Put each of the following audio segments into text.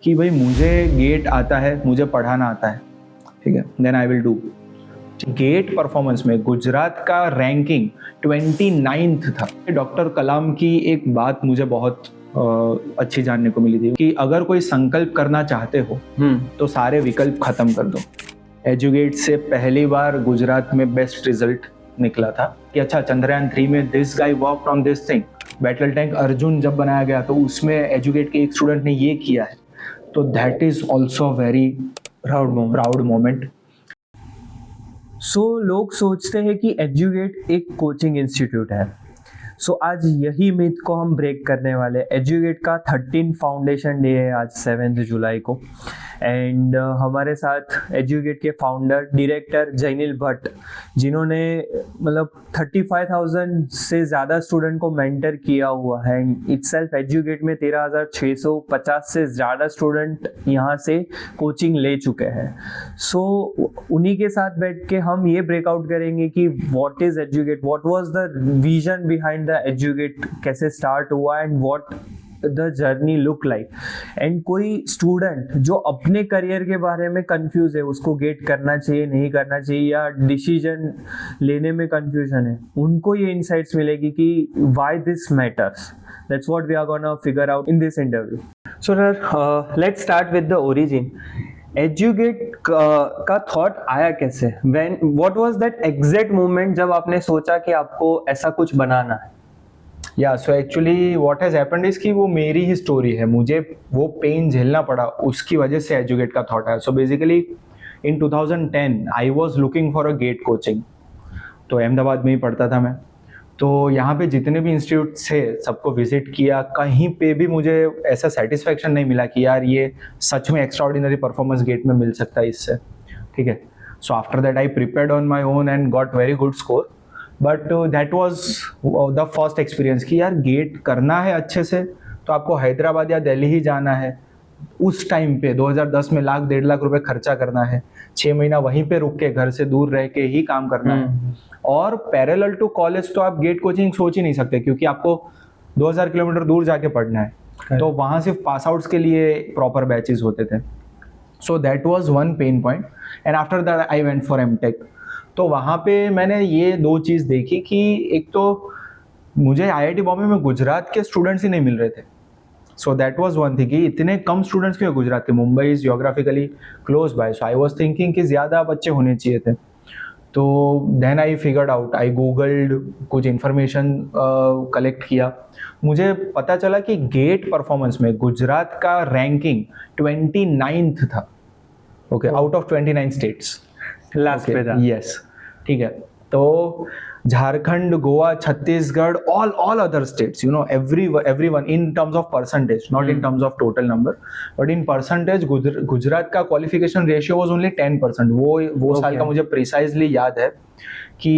कि भाई मुझे गेट आता है, मुझे पढ़ाना आता है, ठीक है, then I will do. GATE performance में गुजरात का रैंकिंग 29th था। डॉक्टर कलाम की एक बात मुझे बहुत अच्छी जानने को मिली थी कि अगर कोई संकल्प करना चाहते हो तो सारे विकल्प खत्म कर दो। एजुगेट से पहली बार गुजरात में बेस्ट रिजल्ट निकला था कि अच्छा चंद्रयान 3 में this guy work on this thing. Battle tank Arjun जब बनाया गया तो उसमें एजुगेट के एक स्टूडेंट ने ये किया है, तो that is also very proud moment. लोग सोचते हैं कि एजुगेट एक कोचिंग इंस्टीट्यूट है। आज यही मिथ को हम ब्रेक करने वाले। एजुगेट का 13 फाउंडेशन डे है आज 7 जुलाई को, एंड हमारे साथ एजुगेट के फाउंडर डायरेक्टर जैनिल भट्ट, जिन्होंने मतलब 35,000 से ज़्यादा स्टूडेंट को मेंटर किया हुआ है। इटसेल्फ एजुगेट में 13,650 से ज़्यादा स्टूडेंट यहाँ से कोचिंग ले चुके हैं। उन्हीं के साथ बैठ के हम ये ब्रेकआउट करेंगे कि what is Educate, what was the vision behind the Educate, कैसे स्टार्ट हुआ and what the journey look like. And कोई स्टूडेंट जो अपने करियर के बारे में कंफ्यूज है, उसको गेट करना चाहिए नहीं करना चाहिए या डिसीजन लेने में कंफ्यूजन है, उनको ये इनसाइट्स मिलेगी कि why this matters. That's what we are gonna figure out in this interview. So let's start with the origin. Educate का थॉट आया कैसे? What was that exact moment जब आपने सोचा कि आपको ऐसा कुछ बनाना है? या so actually what has happened is कि वो मेरी ही स्टोरी है, मुझे वो पेन झेलना पड़ा, उसकी वजह से एजुगेट का थॉट आया। So basically in 2010 I was looking for a gate coaching. तो अहमदाबाद में ही पढ़ता था मैं, तो यहाँ पे जितने भी इंस्टीट्यूट थे सबको विजिट किया, कहीं पे भी मुझे ऐसा सेटिस्फैक्शन नहीं मिला कि यार ये सच में एक्स्ट्राऑर्डिनरी परफॉर्मेंस गेट में मिल सकता है इससे, ठीक है। So after that I prepared on my own and got very good score, but that was the first experience कि यार गेट करना है अच्छे से तो आपको हैदराबाद या दिल्ली ही जाना है। उस टाइम पे 2010 में 1,00,000-1,50,000 रुपए खर्चा करना है, 6 महीना वहीं पे रुक के घर से दूर रह के ही काम करना है, और पैरेलल टू कॉलेज तो आप गेट कोचिंग सोच ही नहीं सकते क्योंकि आपको 2000 किलोमीटर दूर जाके पढ़ना है। तो वहाँ सिर्फ पास आउट्स के लिए प्रॉपर बैचेस होते थे। So that was one pain point, and after that I went for MTech. तो वहाँ पे मैंने ये दो चीज़ देखी कि एक तो मुझे आईआईटी बॉम्बे में गुजरात के स्टूडेंट्स ही नहीं मिल रहे थे। So that was one thing कि इतने कम स्टूडेंट्स क्यों गुजरात के, Mumbai is geographically close by. So I was thinking कि ज़्यादा बच्चे होने चाहिए थे। तो then I figured out, I googled, कुछ इन्फॉर्मेशन कलेक्ट किया, मुझे पता चला कि गेट परफॉर्मेंस में गुजरात का रैंकिंग 29th था, okay, out of 29 states last पे था। यस, ठीक है। तो Jharkhand, Goa, Chhattisgarh, all other states, you know, everyone in terms of percentage, not in terms of total number, but in percentage, Gujarat का qualification ratio was only 10%। वो साल का मुझे precisely याद है कि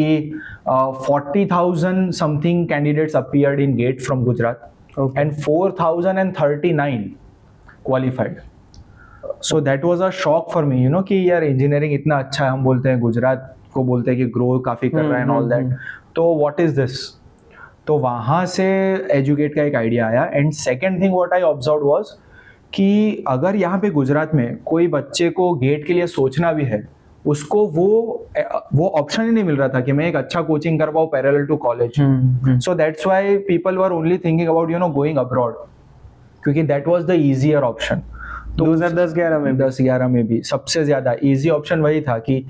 40,000 something candidates appeared in GATE from Gujarat, and 4,039 qualified। So that was a shock for me, you know, कि यार इंजीनियरिंग इतना अच्छा है, हम बोलते हैं गुजरात को बोलते हैं कि ग्रो काफ़ी कर रहा है एंड ऑल दैट, तो व्हाट इज दिस। तो वहाँ से एजुगेट का एक आइडिया आया। And second thing what I observe was कि अगर यहाँ पे गुजरात में कोई बच्चे को गेट के लिए सोचना भी है, उसको वो ऑप्शन ही नहीं मिल रहा था कि मैं एक अच्छा कोचिंग करवाऊँ parallel to college. So that's why people were only thinking about, you know, going abroad, क्योंकि that was the easier option. तो 2010-11 में भी सबसे ज़्यादा ईजी ऑप्शन वही था कि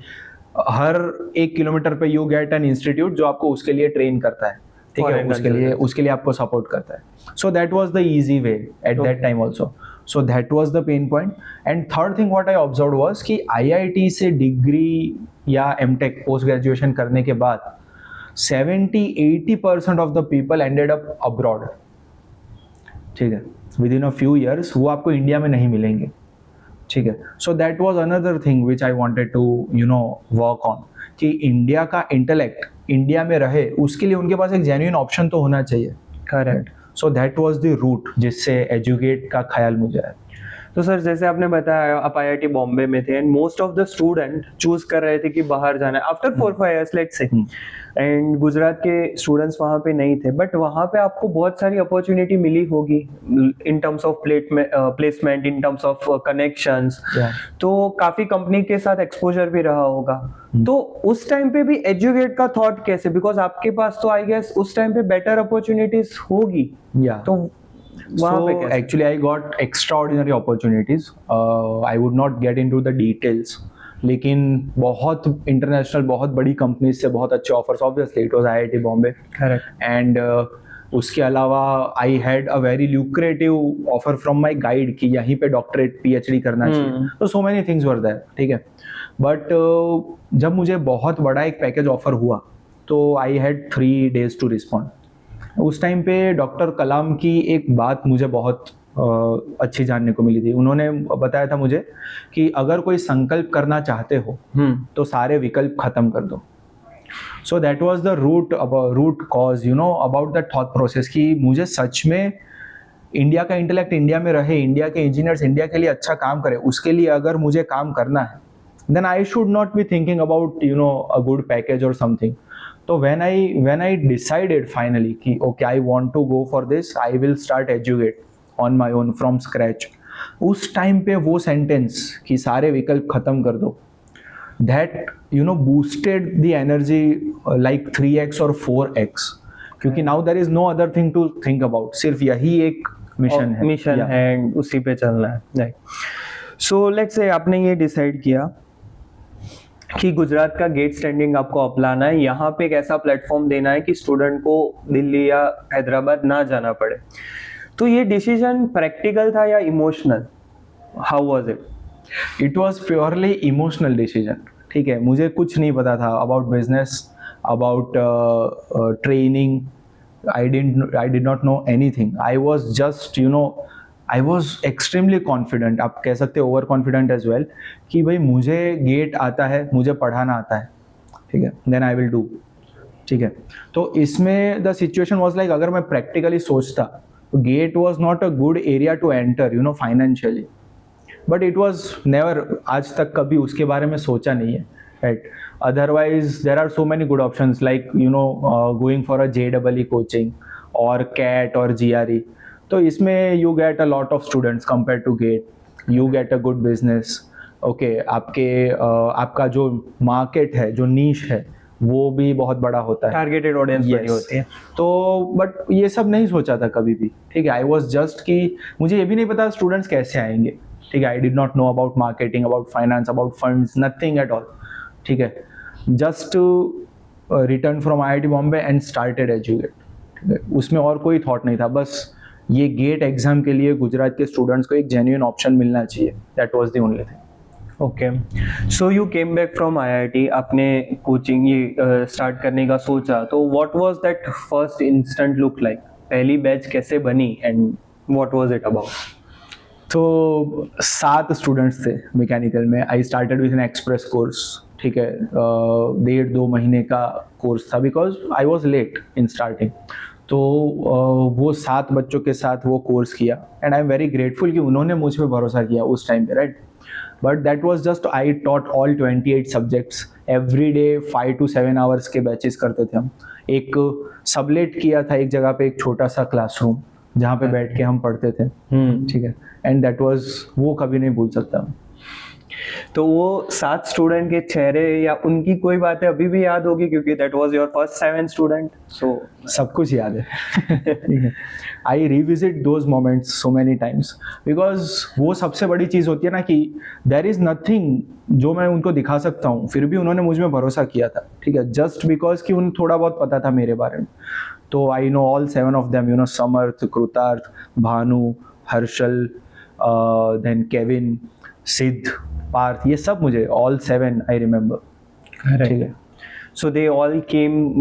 हर 1 किलोमीटर पे यू गेट एन इंस्टीट्यूट जो आपको उसके लिए ट्रेन करता है, ठीक है, उसके लिए आपको सपोर्ट करता है। So that was the easy way at that time also. So that was the pain point. And third thing what I observe was कि आईआईटी से डिग्री या एमटेक पोस्ट ग्रेजुएशन करने के बाद 70-80% of the people ended up abroad, ठीक है, within a few years वो आपको इंडिया में नहीं मिलेंगे, ठीक है। So that was another thing which I wanted to, you know, work on, कि इंडिया का इंटेलेक्ट इंडिया में रहे, उसके लिए उनके पास एक जेन्युइन ऑप्शन तो होना चाहिए। Correct. So that was the route जिससे एजुगेट का ख्याल मुझे आया। तो सर जैसे आपने बताया आप आईआईटी बॉम्बे में थे and most of the student choose कर रहे थे कि बाहर जाना है after 4-5 years let's say, and Gujarat के स्टूडेंट्स वहाँ पे नहीं थे, बट वहाँ पे आपको बहुत सारी अपॉर्चुनिटी मिली होगी in terms of placement, in terms of connections, तो काफी कंपनी के साथ एक्सपोजर भी रहा होगा। तो उस टाइम पे भी एजुकेट का थॉट कैसे, बिकॉज आपके पास तो आई गेस उस टाइम पे बेटर अपॉर्चुनिटीज होगी, तो So actually I got extraordinary opportunities. I would not get into the details. लेकिन बहुत इंटरनेशनल बहुत बड़ी कंपनीज से बहुत अच्छे offers, obviously it was IIT Bombay, correct, and उसके अलावा I had a very lucrative offer from my guide कि यहीं पे डॉक्टरेट पीएचडी करना चाहिए, तो so many things were there, ठीक है। बट जब मुझे बहुत बड़ा एक पैकेज ऑफर हुआ तो I had 3 days to respond. उस टाइम पे डॉक्टर कलाम की एक बात मुझे बहुत अच्छी जानने को मिली थी। उन्होंने बताया था मुझे कि अगर कोई संकल्प करना चाहते हो तो सारे विकल्प खत्म कर दो। So that was the root cause, you know, about the thought process कि मुझे सच में इंडिया का इंटेलेक्ट इंडिया में रहे, इंडिया के इंजीनियर्स इंडिया के लिए अच्छा काम करें, उसके लिए अगर मुझे काम करना है then I should not be thinking about, you know, a good package और समथिंग। तो when I decided finally कि okay I want to go for this, I will start educate on my own from scratch, उस time पे वो sentence कि सारे विकल्प खत्म कर दो, that you know boosted the energy like 3x और 4x, क्योंकि now there is no other thing to think about, सिर्फ यही एक मिशन है and उसी पे चलना है, राइट। सो लेट्स से आपने ये डिसाइड किया कि गुजरात का गेट स्टैंडिंग आपको अपनाना है, यहाँ पे एक ऐसा प्लेटफॉर्म देना है कि स्टूडेंट को दिल्ली या हैदराबाद ना जाना पड़े, तो ये डिसीजन प्रैक्टिकल था या emotional, how was it? It was purely emotional decision, ठीक है। मुझे कुछ नहीं पता था about business, about training, I did not know anything. I was just, you know, I was extremely confident, आप कह सकते हो ओवर कॉन्फिडेंट एज वेल, कि भाई मुझे गेट आता है, मुझे पढ़ाना आता है, ठीक है, देन आई विल डू, ठीक है। तो इसमें द सिचुएशन वॉज लाइक, अगर मैं प्रैक्टिकली सोचता तो GATE was not a good area to enter, you know, financially, but it was never, आज तक कभी उसके बारे में सोचा नहीं है, right. Otherwise there are so many good options like, you know, going for a JEE coaching और कैट और GRE, तो इसमें you get a lot of students compare to GATE, you get a good business, okay, आपका जो market है, जो नीश है, वो भी बहुत बड़ा होता है, टारगेटेड ऑडियंस बड़ी होती है। तो बट ये सब नहीं सोचा था कभी भी, ठीक है। आई वॉज जस्ट कि मुझे ये भी नहीं पता स्टूडेंट्स कैसे आएंगे, ठीक है। I did not know about marketing, about finance, about funds, nothing at all, ठीक है। Just return from IIT Bombay and started educate, ठीक है। उसमें और कोई थॉट नहीं था, बस ये गेट एग्जाम के लिए गुजरात के स्टूडेंट्स को एक जेन्युइन ऑप्शन मिलना चाहिए, that was the only thing. Okay, so you came back from IIT, आपने कोचिंग ये स्टार्ट करने का सोचा, तो what was that first instant look like, पहली बैच कैसे बनी and what was it about? तो 7 स्टूडेंट्स थे मैकेनिकल में। I started with an express course, ठीक है, 1.5-2 महीने का कोर्स था, because I was late in starting. तो वो 7 बच्चों के साथ वो कोर्स किया, and I am very grateful कि उन्होंने मुझ पर भरोसा किया उस टाइम पे, right. But that was just, I taught all 28 subjects every day, 5 to 7 hours के बैचेस करते थे हम। एक सबलेट किया था एक जगह पे, एक छोटा सा क्लासरूम जहाँ पे बैठ के हम पढ़ते थे, ठीक है, एंड दैट वाज, वो कभी नहीं भूल सकता मैं। तो वो 7 स्टूडेंट के चेहरे या उनकी कोई बातें अभी भी याद होगी, क्योंकि that was your first 7 student, so सब कुछ याद है। I revisit those moments so many times, because वो सबसे बड़ी चीज़ होती है ना कि देर इज़ नथिंग जो मैं उनको दिखा सकता हूँ, फिर भी उन्होंने मुझ में भरोसा किया था, ठीक है, जस्ट बिकॉज कि उन्हें थोड़ा बहुत पता था मेरे बारे में। तो I know all 7 of them, you know, Samarth, Kritarth, Bhanu, Harshal, then Kevin, सिद्ध, पार्थ, ये सब मुझे ऑल 7 आई रिमेम्बर, ठीक है। So they all came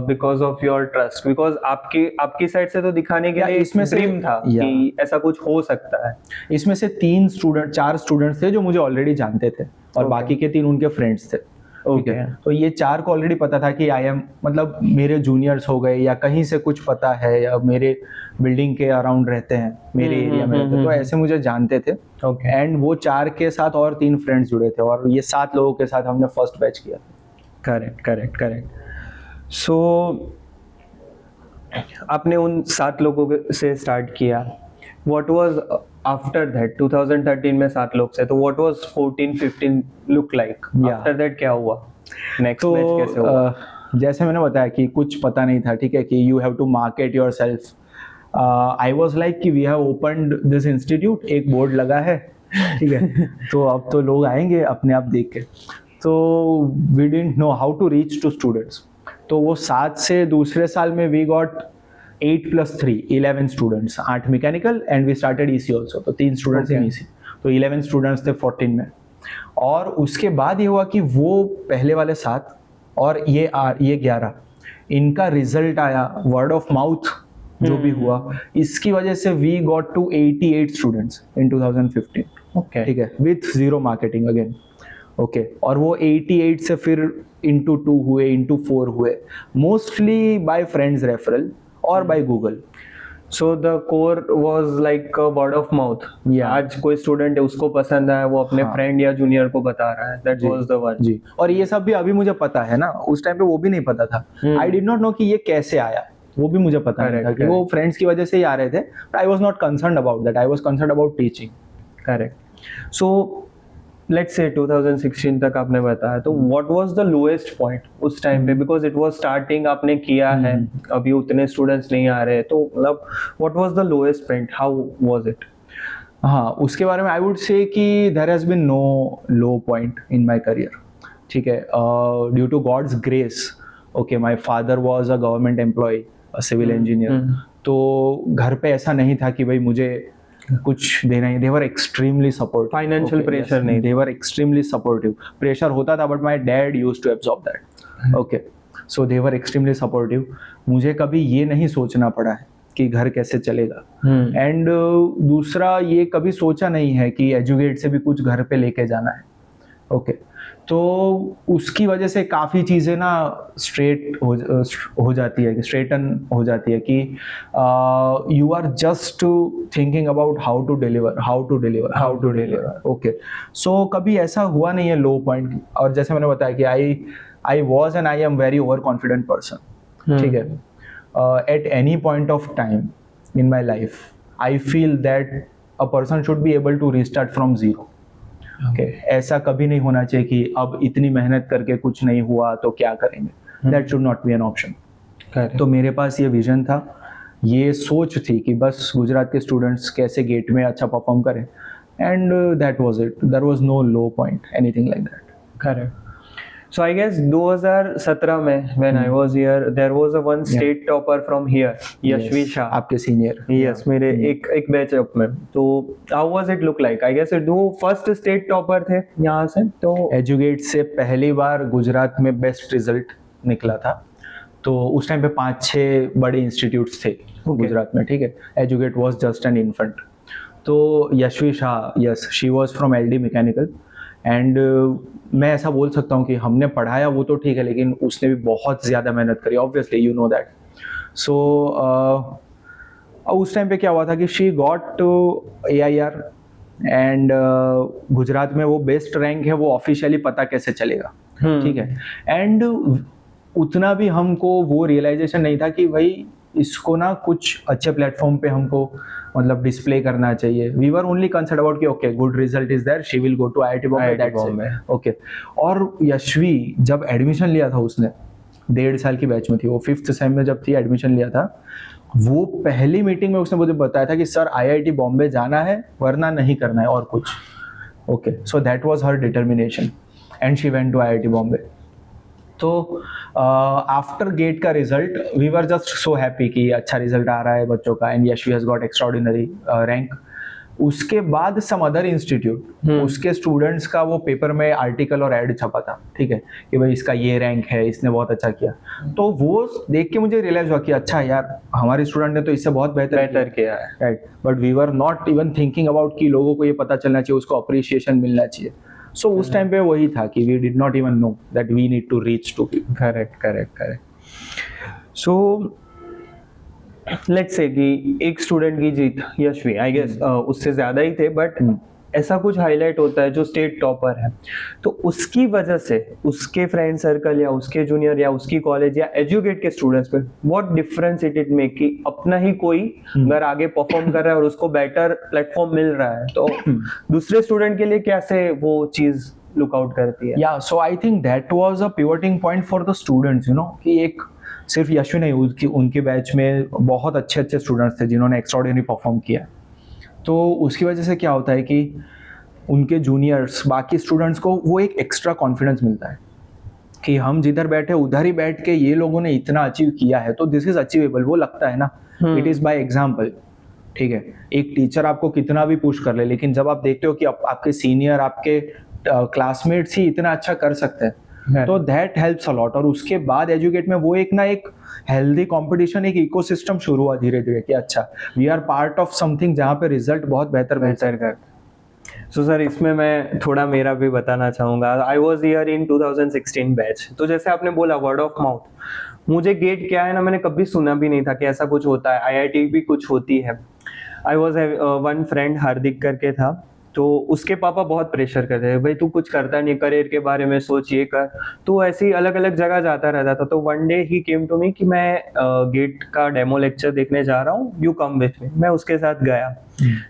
because of your trust, because आपकी साइड से तो दिखाने के लिए इसमें ड्रीम था कि ऐसा कुछ हो सकता है। इसमें से 4 स्टूडेंट्स थे जो मुझे ऑलरेडी जानते थे, और बाकी के 3 उनके फ्रेंड्स थे, ठीक है, तो ये 4 को ऑलरेडी पता था कि आई एम, मतलब मेरे जूनियर्स हो गए या कहीं से कुछ पता है या मेरे बिल्डिंग के अराउंड रहते हैं, मेरे एरिया में रहते हैं, तो ऐसे मुझे जानते थे। ओके। एंड वो 4 के साथ और 3 फ्रेंड्स जुड़े थे और ये 7 लोगों के साथ हमने फर्स्ट बैच किया। करेक्ट। सो आपने उन 7 लोगों से स्टार्ट किया। What was after that? 2013 में 7 लोग से, तो what was 14-15 look like? After that क्या हुआ? नेक्स्ट बैच कैसे हुआ? जैसे मैंने बताया कि कुछ पता नहीं था, ठीक है, कि you have to market yourself. I was like कि we have opened this institute, एक बोर्ड लगा है, ठीक है, तो अब तो लोग आएंगे अपने आप देख के। तो we didn't know how to reach to students. तो वो 7 से दूसरे साल में we got 8 + 3 11 students, 8 mechanical and we started EC also, तो 3 स्टूडेंट्स इन ईसी, तो 11 स्टूडेंट्स थे 14 में। और उसके बाद ये हुआ कि वो पहले वाले 7 और ये 11, इनका रिजल्ट आया, वर्ड ऑफ माउथ जो भी हुआ, इसकी वजह से we got to 88 students in 2015। Okay, ठीक है, विथ 0 मार्केटिंग अगेन। ओके, और वो 88 से फिर इंटू 2 हुए, इंटू 4 हुए, मोस्टली बाय फ्रेंड्स रेफरल और by Google. So the core was like word of mouth. आज कोई स्टूडेंट है, उसको पसंद आया, वो अपने फ्रेंड या जूनियर को बता रहा है, दैट वाज द वन। जी, और ये सब भी अभी मुझे पता है ना, उस टाइम पे वो भी नहीं पता था। आई डिड नॉट नो कि ये कैसे आया, वो भी मुझे पता नहीं था कि वो फ्रेंड्स की वजह से ही आ रहे थे। I was not concerned about that, I was concerned about teaching. Correct. So let's से 2016 तक आपने बताया, तो what was the lowest point उस टाइम पे? बिकॉज इट वाज स्टार्टिंग, आपने किया है, अभी उतने स्टूडेंट्स नहीं आ रहे, तो मतलब what was the lowest point, how was it? हाँ, उसके बारे में आई वुड से कि there has been no low point in my career, ठीक है, due to God's grace. Okay, my father was a government employ, a civil engineer, तो घर पे ऐसा नहीं था कि भाई मुझे कुछ देना ही। They were extremely supportive, financial pressure नहीं, they were extremely supportive. Pressure होता था but my dad used to absorb that. Okay, so they were extremely supportive. मुझे कभी ये नहीं सोचना पड़ा है कि घर कैसे चलेगा। एंड दूसरा, ये कभी सोचा नहीं है कि एजुकेट से भी कुछ घर पे लेके जाना है। ओके, तो उसकी वजह से काफ़ी चीज़ें ना स्ट्रेट हो जाती है, स्ट्रेटन हो जाती है कि you are just thinking about how to deliver. Okay, so कभी ऐसा हुआ नहीं है लो पॉइंट। और जैसे मैंने बताया कि I was and I am very over confident person, ठीक है। At any point of time in my life I feel that a person should be able to restart from zero. Okay, ऐसा कभी नहीं होना चाहिए कि अब इतनी मेहनत करके कुछ नहीं हुआ तो क्या करेंगे। That should not B an option. तो मेरे पास ये विजन था, ये सोच थी कि बस गुजरात के स्टूडेंट्स कैसे गेट में अच्छा परफॉर्म करें, and that was it. There was no low point, anything like that. Correct. So I guess 2017 में when I was here, there was a one state topper from here, Yashvi Shah, आपके senior. Yes, मेरे एक batch up में। तो how was it look like? I guess it वो first state topper थे यहाँ से। तो एजुकेट से पहली बार गुजरात में बेस्ट रिजल्ट निकला था। तो उस टाइम पे 5-6 बड़े इंस्टीट्यूट्स थे गुजरात में, ठीक है। Educate was just an infant. तो Yashvi Shah, yes, she was from LD mechanical. And मैं ऐसा बोल सकता हूँ कि हमने पढ़ाया वो तो ठीक है, लेकिन उसने भी बहुत ज़्यादा मेहनत करी, ऑब्वियसली यू नो दैट। सो उस टाइम पे क्या हुआ था कि she got AIR, and Gujarat में वो बेस्ट रैंक है, वो ऑफिशियली पता कैसे चलेगा, ठीक है। एंड उतना भी हमको वो रियलाइजेशन नहीं था कि भाई इसको ना कुछ अच्छे प्लेटफॉर्म पे हमको मतलब डिस्प्ले करना चाहिए। We were only concern about कि okay, good result is there, she will go to IIT Bombay, that's it. Okay, और यशवी जब एडमिशन लिया था, उसने 1.5 साल की बैच में थी, वो 5th सेम में जब थी, एडमिशन लिया था, वो पहली मीटिंग में उसने मुझे बताया था कि सर IIT बॉम्बे जाना है वरना नहीं करना है और कुछ। Okay, so that was her determination and she went to IIT Bombay. तो आफ्टर गेट का result we were just so happy कि अच्छा रिजल्ट आ रहा है बच्चों का, and Yashvi has got extraordinary rank. उसके बाद सम अदर इंस्टीट्यूट, उसके स्टूडेंट्स का वो पेपर में आर्टिकल और एड छपा था, ठीक है, कि भाई इसका ये रैंक है, इसने बहुत अच्छा किया। तो वो देख के मुझे रियलाइज हुआ कि अच्छा यार, हमारे स्टूडेंट ने तो इससे बहुत बेहतर किया है, right. But we were not even thinking about कि लोगों को ये पता चलना चाहिए, उसको अप्रिशिएशन मिलना चाहिए। सो उस टाइम पे वही था कि we did not even know that we need to reach to people. Correct. So let's say कि एक स्टूडेंट की जीत, यशवी आई गेस उससे ज्यादा ही थे, बट ऐसा कुछ हाईलाइट होता है जो स्टेट टॉपर है, तो उसकी वजह से उसके फ्रेंड सर्कल या उसके जूनियर या उसकी कॉलेज या एजुकेट के स्टूडेंट्स पे व्हाट डिफरेंस इट मेक कि अपना ही कोई अगर आगे परफॉर्म कर रहा है और उसको बेटर प्लेटफॉर्म मिल रहा है, तो दूसरे स्टूडेंट के लिए कैसे वो चीज लुक आउट करती है? या so I think that was a pivoting point for the students, you know, कि एक सिर्फ यशवी नहीं, उनके बैच में बहुत अच्छे अच्छे स्टूडेंट्स थे जिन्होंने एक्स्ट्राऑर्डिनरी परफॉर्म किया. तो उसकी वजह से क्या होता है कि उनके जूनियर्स, बाकी स्टूडेंट्स को वो एक एक्स्ट्रा कॉन्फिडेंस मिलता है कि हम जिधर बैठे उधर ही बैठ के ये लोगों ने इतना अचीव किया है, तो दिस इज अचीवेबल. वो लगता है ना, इट इज़ बाय एग्जाम्पल. ठीक है, एक टीचर आपको कितना भी पुश कर ले, लेकिन जब आप देखते हो कि आपके सीनियर, आपके क्लासमेट्स ही इतना अच्छा कर सकते हैं, तो दैट हेल्प्स अ लॉट. और उसके बाद एजुकेट में वो एक हेल्दी कंपटीशन, एक इकोसिस्टम शुरू हुआ धीरे धीरे कि अच्छा we are part of something जहाँ पे रिजल्ट बहुत बेहतर कर. सो सर, इसमें मैं थोड़ा मेरा भी बताना चाहूँगा. I was year in 2016 batch. तो जैसे आपने बोला वर्ड ऑफ माउथ, मुझे गेट क्या है ना, मैंने कभी सुना भी नहीं था कि ऐसा कुछ होता है, आईआईटी भी कुछ होती है. आई वॉज वन फ्रेंड हार्दिक करके था, तो उसके पापा बहुत प्रेशर करते थे, भाई तू कुछ करता नहीं, करियर के बारे में सोच, ये कर. तो ऐसी अलग अलग जगह जाता रहता था. तो one day he came to me कि मैं गेट का डेमो लेक्चर देखने जा रहा हूँ, यू कम विथ मी. मैं उसके साथ गया.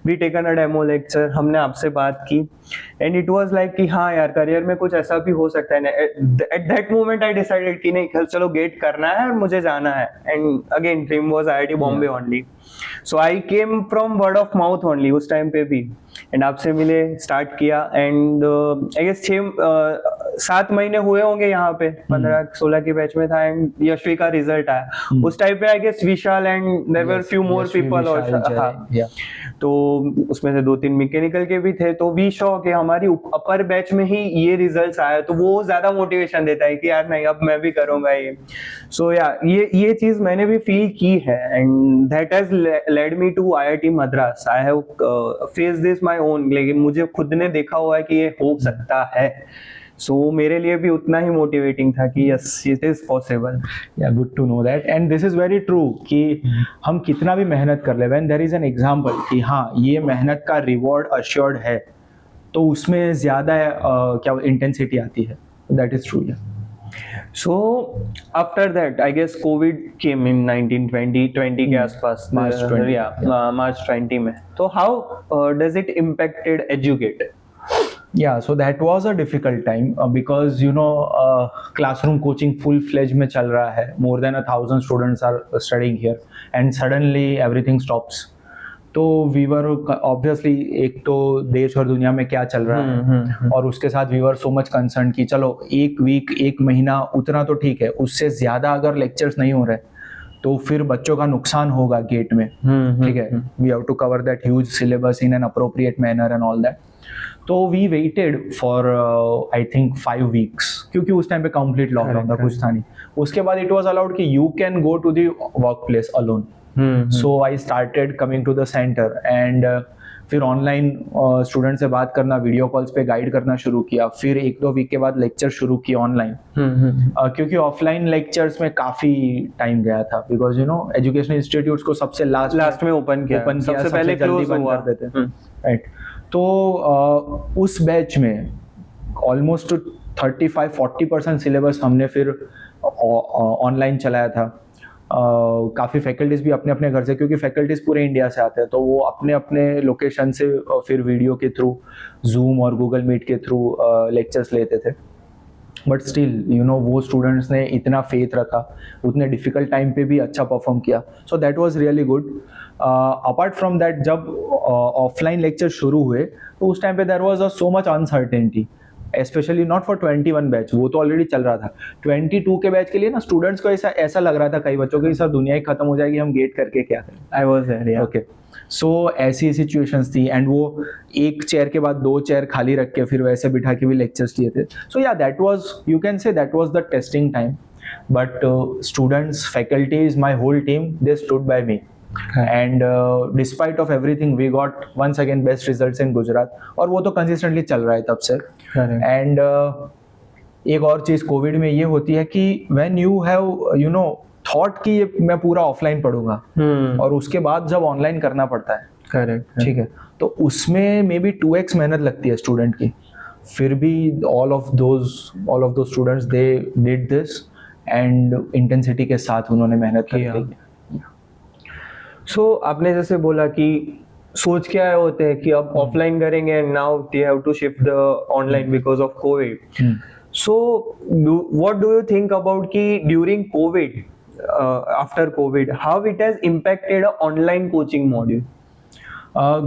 We taken a demo lecture, हमने आपसे बात की, एंड इट वाज लाइक कि हाँ यार, करियर में कुछ ऐसा भी हो सकता है. At that moment I decided कि नहीं, चलो गेट करना है और मुझे जाना है. And again dream was IIT Bombay only. So I came from word of mouth only उस टाइम पे भी. एंड आपसे मिले, स्टार्ट किया, एंड आई गेस 7 महीने हुए होंगे यहाँ पे, 15-16 के बैच में था, एंड यशवी का रिजल्ट आया. उस टाइम पे I guess Vishal and there were few more people और तो उसमें से 2-3 मैकेनिकल के भी थे. तो वी शो कि हमारी अपर बैच में ही ये रिजल्ट्स आया, तो वो ज्यादा मोटिवेशन देता है कि यार नहीं, अब मैं भी करूंगा ये. सो या ये चीज मैंने भी फील की है, and that has led me to IIT Madras. I have face this my own, लेकिन मुझे खुद ने देखा हुआ है कि ये हो सकता है. सो मेरे लिए भी उतना ही मोटिवेटिंग था कि yes, it is possible. Yeah good to know that. And this is very true कि हम कितना भी मेहनत कर ले, when there is an example कि हाँ ये मेहनत का रिवॉर्ड अश्योर्ड है, तो उसमें ज्यादा क्या इंटेंसिटी आती है. That is true. So after that, I guess COVID came in 1920 के आसपास, March 20. March 20 में. तो how does it impacted educate? Yeah, so that was a difficult time because you know classroom coaching full fledged में चल रहा है. More than 1,000 students are studying here, and suddenly everything stops. तो we were obviously, एक तो देश और दुनिया में क्या चल रहा है, और उसके साथ we were so much concern कि चलो एक वीक, एक महीना उतना तो ठीक है, उससे ज्यादा अगर लेक्चर्स नहीं हो रहे तो फिर बच्चों का नुकसान होगा गेट में. ठीक है, we have to cover that huge syllabus in an appropriate manner and all that. तो we waited for I think 5 weeks, क्योंकि उस टाइम पे कंप्लीट लॉकडाउन था, कुछ था नहीं. उसके बाद इट वाज अलाउड कि you can go to the work place alone. So I started coming to the centre, and फिर ऑनलाइन स्टूडेंट से बात करना, वीडियो कॉल्स पे गाइड करना शुरू किया. फिर 1-2 वीक के बाद लेक्चर शुरू किए ऑनलाइन, क्योंकि ऑफलाइन लेक्चर्स में काफी टाइम गया था, because you know education institutes को सबसे लास्ट में ओपन किया, सबसे पहले जल्दी बंद कर देते. राइट. तो उस बैच में ऑलमोस्ट 35-40% सिलेबस हमने फिर ऑनलाइन चलाया था. काफ़ी फैकल्टीज भी अपने अपने घर से, क्योंकि फैकल्टीज पूरे इंडिया से आते हैं, तो वो अपने अपने लोकेशन से फिर वीडियो के थ्रू, जूम और गूगल मीट के थ्रू लेक्चर्स लेते थे. बट स्टिल यू नो वो स्टूडेंट्स ने इतना फेथ रखा, उतने डिफिकल्ट टाइम पे भी अच्छा परफॉर्म किया. So that was really good. Apart from that, जब ऑफलाइन लेक्चर शुरू हुए तो उस टाइम पे there was so much uncertainty, specially not for 21 batch, वो तो ऑलरेडी चल रहा था. 22 के बैच के लिए ना स्टूडेंट्स को ऐसा लग रहा था, कई बच्चों को, सर दुनिया ही खत्म हो जाएगी, हम गेट करके क्या करें. I was there. Okay. So ऐसी सिचुएशंस थी, एंड वो एक चेयर के बाद 2 चेयर खाली रख के फिर वैसे बिठा के भी लेक्चर्स लिए थे. So yeah that was, you can say that was the testing time. But students, faculties, my whole team, they stood by me. And despite of everything we got once again best results in Gujarat, और वो तो consistently चल रहा है तब से. And एक और चीज कोविड में ये होती है कि when you have you know thought कि ये मैं पूरा ऑफलाइन पढ़ूंगा और उसके बाद जब ऑनलाइन करना पड़ता है, करेक्ट, ठीक है, तो उसमें मे बी 2x मेहनत लगती है स्टूडेंट की. फिर भी all of those students they did this and intensity के साथ उन्होंने मेहनत की. सो आपने जैसे बोला कि सोच के आए होते हैं कि अब ऑफलाइन करेंगे and now they have to shift the online because of covid. So what do you think about कि during covid, after covid, how it has impacted a online coaching module?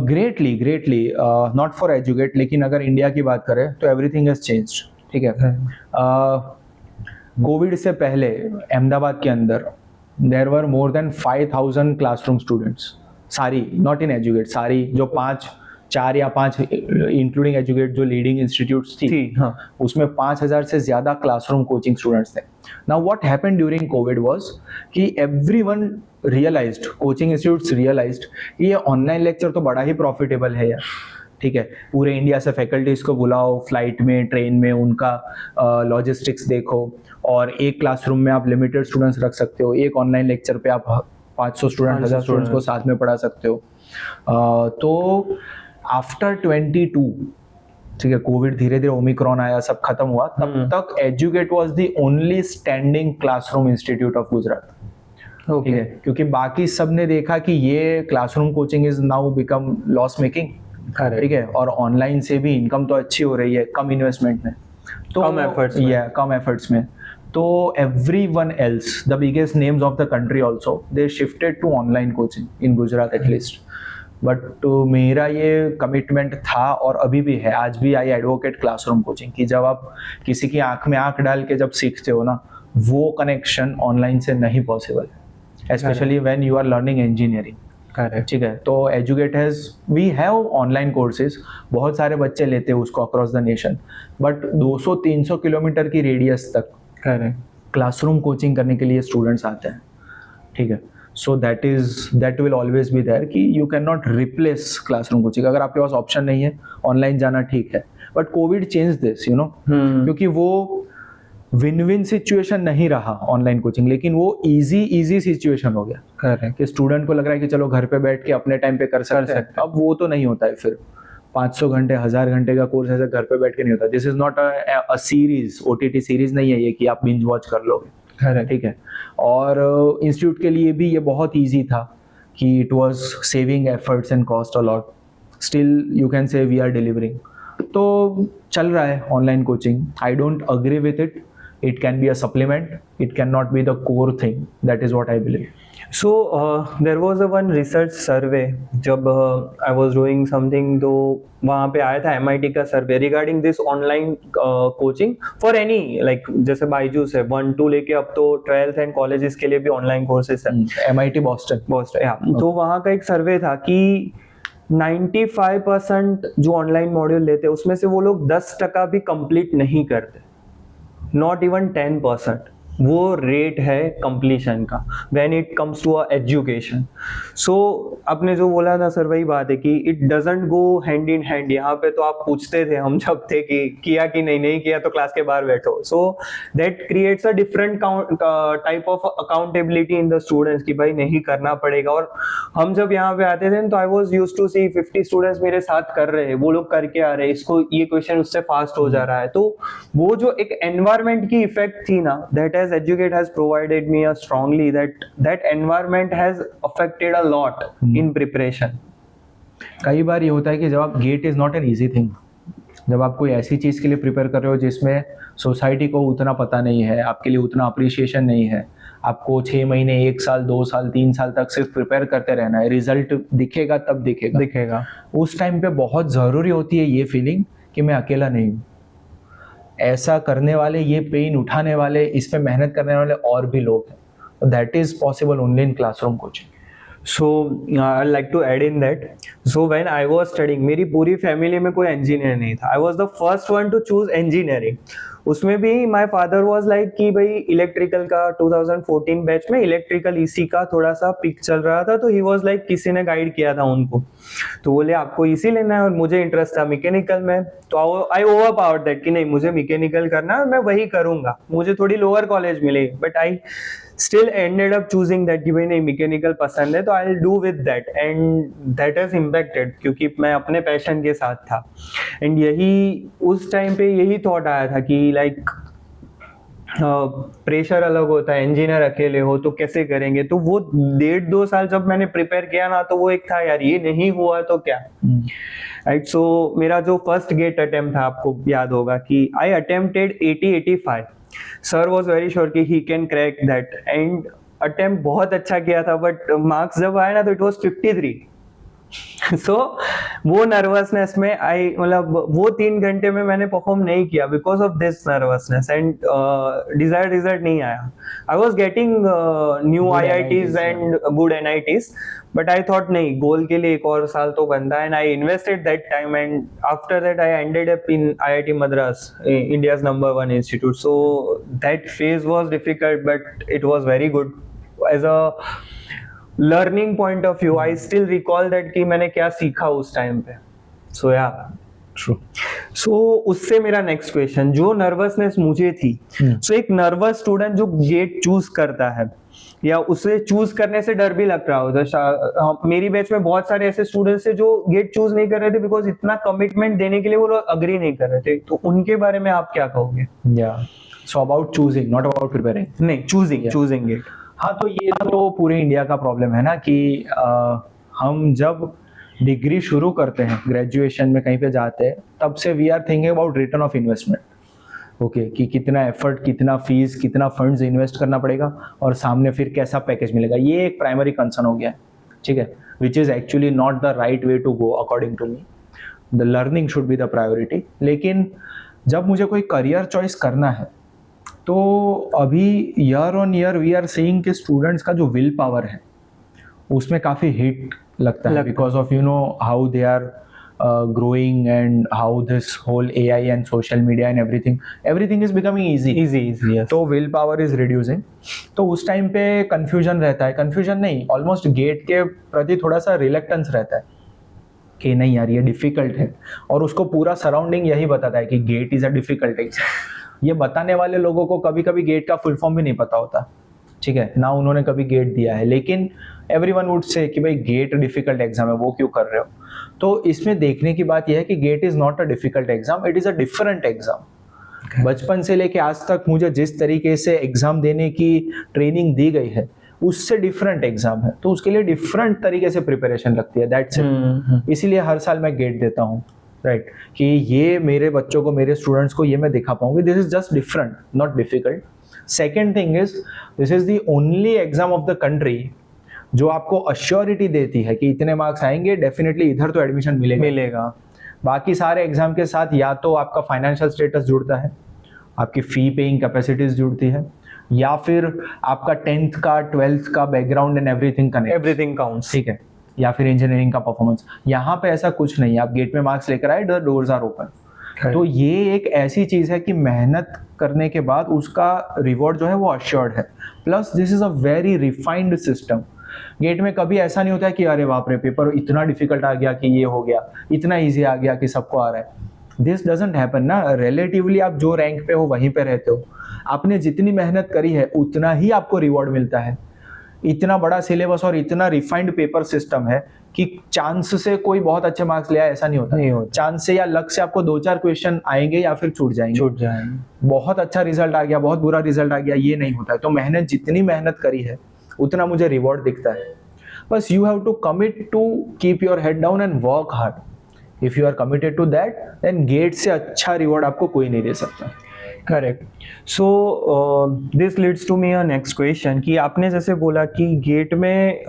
Greatly not for Educate, लेकिन अगर India की बात करें तो everything has changed. ठीक है, Covid से पहले अहमदाबाद के अंदर there were more than 5,000 classroom students, sorry not in Educate, sorry जो 4 या 5 इंक्लूडिंग एजुकेट जो लीडिंग इंस्टीट्यूट्स थी, हाँ, उसमें 5,000 से ज्यादा क्लासरूम कोचिंग स्टूडेंट्स थे. Now what happened during covid was कि everyone realised, coaching institutes realised कि ये ऑनलाइन लेक्चर तो बड़ा ही प्रॉफिटेबल है यार. ठीक है, पूरे इंडिया से फैकल्टीज को बुलाओ, फ्लाइट में, ट्रेन में, उनका लॉजिस्टिक्स देखो, और एक क्लासरूम में आप लिमिटेड स्टूडेंट्स रख सकते हो, एक ऑनलाइन लेक्चर पे आप 500 स्टूडेंट, 1000 स्टूडेंट्स को साथ में पढ़ा सकते हो. तो आफ्टर 22, ठीक है, कोविड धीरे धीरे ओमिक्रॉन आया, सब खत्म हुआ, तब तक educate was the only standing classroom institute of Gujarat. ठीक है, क्योंकि बाकी सब ने देखा कि ये classroom coaching is now become loss making. ठीक है, और ऑनलाइन से भी इनकम तो अच्छी हो रही है कम इन्वेस्टमेंट में, तो कम एफर्ट्स में. तो everyone else, the biggest names of the country also, they shifted to online coaching in Gujarat at least. But मेरा ये कमिटमेंट था और अभी भी है, आज भी आई एडवोकेट क्लासरूम कोचिंग कि जब आप किसी की आंख में आंख डाल के जब सीखते हो ना, वो कनेक्शन ऑनलाइन से नहीं पॉसिबल है, specially when you are learning engineering. ठीक है, तो Educate has, we have online courses, बहुत सारे बच्चे लेते हैं उसको across the nation, but 200-300 kilometre की रेडियस तक क्लासरूम कोचिंग करने के लिए स्टूडेंट्स आते हैं. ठीक है, so that will always be there कि you can not replace classroom coaching. अगर आपके पास ऑप्शन नहीं है ऑनलाइन जाना, ठीक है, but Covid change this, you know, क्योंकि वो विन विन सिचुएशन नहीं रहा ऑनलाइन कोचिंग, लेकिन वो इजी सिचुएशन हो गया कि स्टूडेंट को लग रहा है कि चलो घर पे बैठ के अपने टाइम पे कर सकते हैं. अब वो तो नहीं होता है, फिर 500 घंटे, 1000 घंटे का कोर्स ऐसे घर पे बैठ के नहीं होता. This is not a series, OTT series नहीं है ये कि आप बिंज वॉच कर लोगे. ठीक है, और इंस्टीट्यूट के लिए भी ये बहुत ईजी था कि it was saving efforts and cost a lot. Still you can say we are delivering. तो चल रहा है online coaching. I don't agree with it. It can be a supplement, it cannot be the core thing. That is what I believe. So there was a one research survey जब I was doing something, तो वहाँ पे आया था MIT का सर्वे regarding this online coaching for any, like जैसे बायजूस है 1-2 लेके अब तो 12th and colleges के लिए भी online courses है. MIT Boston. yeah. तो वहाँ का एक सर्वे था कि 95% जो ऑनलाइन मॉड्यूल लेते हैं उसमें से वो लोग 10% भी कंप्लीट नहीं करते. Not even 10%. वो रेट है कंप्लीशन का when it comes to education. So आपने जो बोला था सर वही बात है कि it doesn't go hand in hand. यहाँ पे तो आप पूछते थे हम जब थे कि किया कि नहीं किया तो क्लास के बाहर बैठो. So that creates a different type of accountability in the students कि भाई नहीं करना पड़ेगा. और हम जब यहाँ पे आते थे तो I was use to see 50 students मेरे साथ कर रहे हैं, वो लोग करके आ रहे हैं, इसको ये क्वेश्चन उससे फास्ट हो जा रहा है. तो वो जो एक एनवायरमेंट की इफेक्ट थी ना, that has Educate has provided me a strongly that environment has affected a lot in preparation. कई बार ये होता है कि जब आप GATE is not an easy thing, जब आप कोई ऐसी चीज़ के लिए प्रिपेयर कर रहे हो जिसमें सोसाइटी को उतना पता नहीं है, आपके लिए उतना अप्रिशिएशन नहीं है, आपको 6 महीने, 1 साल, 2 साल, 3 साल तक सिर्फ प्रिपेयर करते रहना है, रिजल्ट दिखेगा तब दिखेगा. उस टाइम पे बहुत ज़रूरी होती है ये फीलिंग कि मैं अकेला नहीं हूँ, ऐसा करने वाले, ये पेन उठाने वाले, इस पे मेहनत करने वाले और भी लोग हैं. That is possible only in classroom coaching. So I like to add in that. So when I was studying, मेरी पूरी फैमिली में कोई इंजीनियर नहीं था. I was the first one to choose engineering. उसमें भी माय फादर वाज लाइक कि भाई इलेक्ट्रिकल का 2014 बैच में इलेक्ट्रिकल ईसी का थोड़ा सा पिक चल रहा था, तो ही वाज लाइक किसी ने गाइड किया था उनको, तो बोले आपको ईसी लेना है और मुझे इंटरेस्ट था मैकेनिकल में, तो आई ओवर पावर्ड दैट कि नहीं मुझे मैकेनिकल करना है, मैं वही करूंगा। मुझे थोड़ी लोअर कॉलेज मिली but I still ended up choosing that कि भाई नहीं मैकेनिकल पसंद है तो आई will do with that, and that has impacted क्योंकि मैं अपने पैशन के साथ था। एंड यही उस टाइम पे यही थॉट आया था कि लाइक प्रेशर अलग होता है, इंजीनियर अकेले हो तो कैसे करेंगे, तो वो 1.5-2 साल जब मैंने प्रिपेयर किया ना तो वो एक था यार ये नहीं हुआ तो क्या, राइट। सो मेरा जो फर्स्ट गेट अटेम्प्ट था आपको याद होगा कि I attempted 80-85, sir was very sure कि he can crack that, and attempt बहुत अच्छा किया था बट मार्क्स जब आए ना तो इट वॉज 53। सो वो नर्वसनेस में आई मतलब वो 3 घंटे में मैंने परफॉर्म नहीं किया because of this nervousness, and desired result नहीं आया। I was getting new IITs and good NITs, but I thought नहीं गोल के लिए एक और साल तो बनता है, and I invested that time, and after that I ended up in IIT Madras, India's #1 institute. So that phase was difficult but it was very good as a learning point of view. I still recall that कि मैंने क्या सीखा उस time पे। So yeah, true. सो उससे मेरा next question, जो nervousness मुझे थी, सो एक नर्वस स्टूडेंट जो गेट चूज करता है या उसे चूज करने से डर भी लग रहा होता, मेरी बैच में बहुत सारे ऐसे स्टूडेंट्स थे जो गेट चूज नहीं कर रहे थे बिकॉज इतना कमिटमेंट देने के लिए वो लोग अग्री नहीं कर रहे थे, तो उनके बारे में आप क्या कहोगे? या so about choosing, not about preparing. नहीं, चूजिंग गेट। हाँ, तो ये तो पूरे इंडिया का प्रॉब्लम है ना कि हम जब डिग्री शुरू करते हैं, ग्रेजुएशन में कहीं पे जाते हैं, तब से we are thinking about return of investment. Okay, कि कितना एफर्ट, कितना फीस, कितना फंड्स इन्वेस्ट करना पड़ेगा और सामने फिर कैसा पैकेज मिलेगा, ये एक प्राइमरी कंसर्न हो गया है, ठीक है, which is actually not the right way to go according to me. The learning should be the priority. लेकिन जब मुझे कोई करियर चॉइस करना है तो अभी year on year we are seeing कि स्टूडेंट्स का जो विल पावर है उसमें काफ़ी हिट लगता है, because of you know how they are growing and how this whole AI and social media and everything is becoming easy, yes. तो will power is reducing. तो उस टाइम पे कंफ्यूजन रहता है, कंफ्यूजन नहीं, ऑलमोस्ट गेट के प्रति थोड़ा सा रिलेक्टेंस रहता है कि नहीं यार ये डिफिकल्ट है, और उसको पूरा सराउंडिंग यही बताता है कि GATE is a difficult exam. ये बताने वाले लोगों को कभी कभी गेट का फुल फॉर्म भी नहीं पता होता, ठीक है ना, उन्होंने कभी गेट दिया है, लेकिन एवरीवन वुड से कि भाई गेट डिफिकल्ट एग्जाम है, वो क्यों कर रहे हो। तो इसमें देखने की बात यह है कि GATE is not a difficult exam, it is a different exam. बचपन से लेके आज तक मुझे जिस तरीके से एग्जाम देने की ट्रेनिंग दी गई है उससे डिफरेंट एग्जाम है, तो उसके लिए डिफरेंट तरीके से प्रिपरेशन लगती है, दैट्स इट। इसीलिए हर साल मैं गेट देता हूँ, राइट, कि ये मेरे बच्चों को, मेरे स्टूडेंट्स को ये मैं दिखा पाऊंगी, this is just different, not difficult. Second thing is, this is the only exam of the country जो आपको अश्योरिटी देती है कि इतने मार्क्स आएंगे, डेफिनेटली इधर तो एडमिशन मिलेगा। बाकी सारे एग्जाम के साथ या तो आपका फाइनेंशियल स्टेटस जुड़ता है, आपकी फी पेइंग कैपेसिटीज जुड़ती है, या फिर आपका 10th का 12th का बैकग्राउंड एंड एवरीथिंग काउंट्स, ठीक है, या फिर इंजीनियरिंग का परफॉर्मेंस। यहाँ पे ऐसा कुछ नहीं है, आप गेट में मार्क्स लेकर आए, द डोर्स आर ओपन। तो ये एक ऐसी चीज है कि मेहनत करने के बाद उसका रिवॉर्ड जो है वो अश्योर्ड है। Plus this is a very refined system. GATE में कभी ऐसा नहीं होता है कि अरे बाप रे पेपर इतना डिफिकल्ट आ गया कि ये हो गया, इतना इजी आ गया कि सबको आ रहा है। दिस डजंट हैपन ना। रिलेटिवली आप जो रैंक पे हो वहीं पे रहते हो, आपने जितनी मेहनत करी है उतना ही आपको रिवॉर्ड मिलता है। इतना बड़ा सिलेबस और इतना रिफाइंड पेपर सिस्टम है कि चांस से कोई बहुत अच्छे मार्क्स ले आए ऐसा नहीं होता। चांस से या लक से आपको 2-4 क्वेश्चन आएंगे या फिर छूट जाएंगे। बहुत अच्छा रिजल्ट आ गया, बहुत बुरा रिजल्ट आ गया, ये नहीं होता है। तो मेहनत, जितनी मेहनत करी है उतना मुझे रिवॉर्ड दिखता है। बस you have to commit to keep your head down and work hard. If you are committed to that, then GATE से अच्छा रिवॉर्ड आपको कोई नहीं दे सकता। Correct. So this leads to me a next question कि आपने जैसे बोला कि गेट में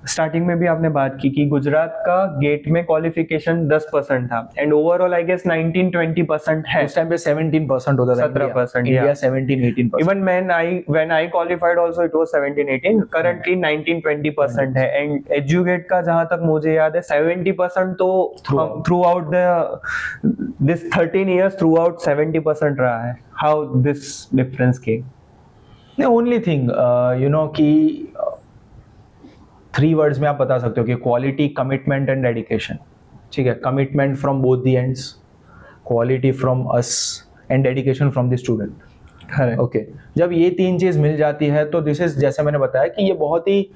स्टार्टिंग में भी आपने बात की कि गुजरात का गेट में क्वालिफिकेशन 10% था एंड ओवरऑल आई गेस 19-20% है। उस टाइम पे 17% होता था, 17%, India 17-18%। Even when I qualified also it was 17-18, currently 19-20% है। एंड एजुकेट का जहां तक मुझे याद है 70% तो through out this 13 years through out 70% रहा रहा है, how this difference came? The only thing कि 3 वर्ड्स में आप बता सकते हो कि क्वालिटी, कमिटमेंट एंड डेडिकेशन. ठीक है, commitment from both the ends, quality from us and dedication from the student. Okay, जब ये 3 चीज मिल जाती है तो दिस इज, जैसे मैंने बताया कि ये बहुत ही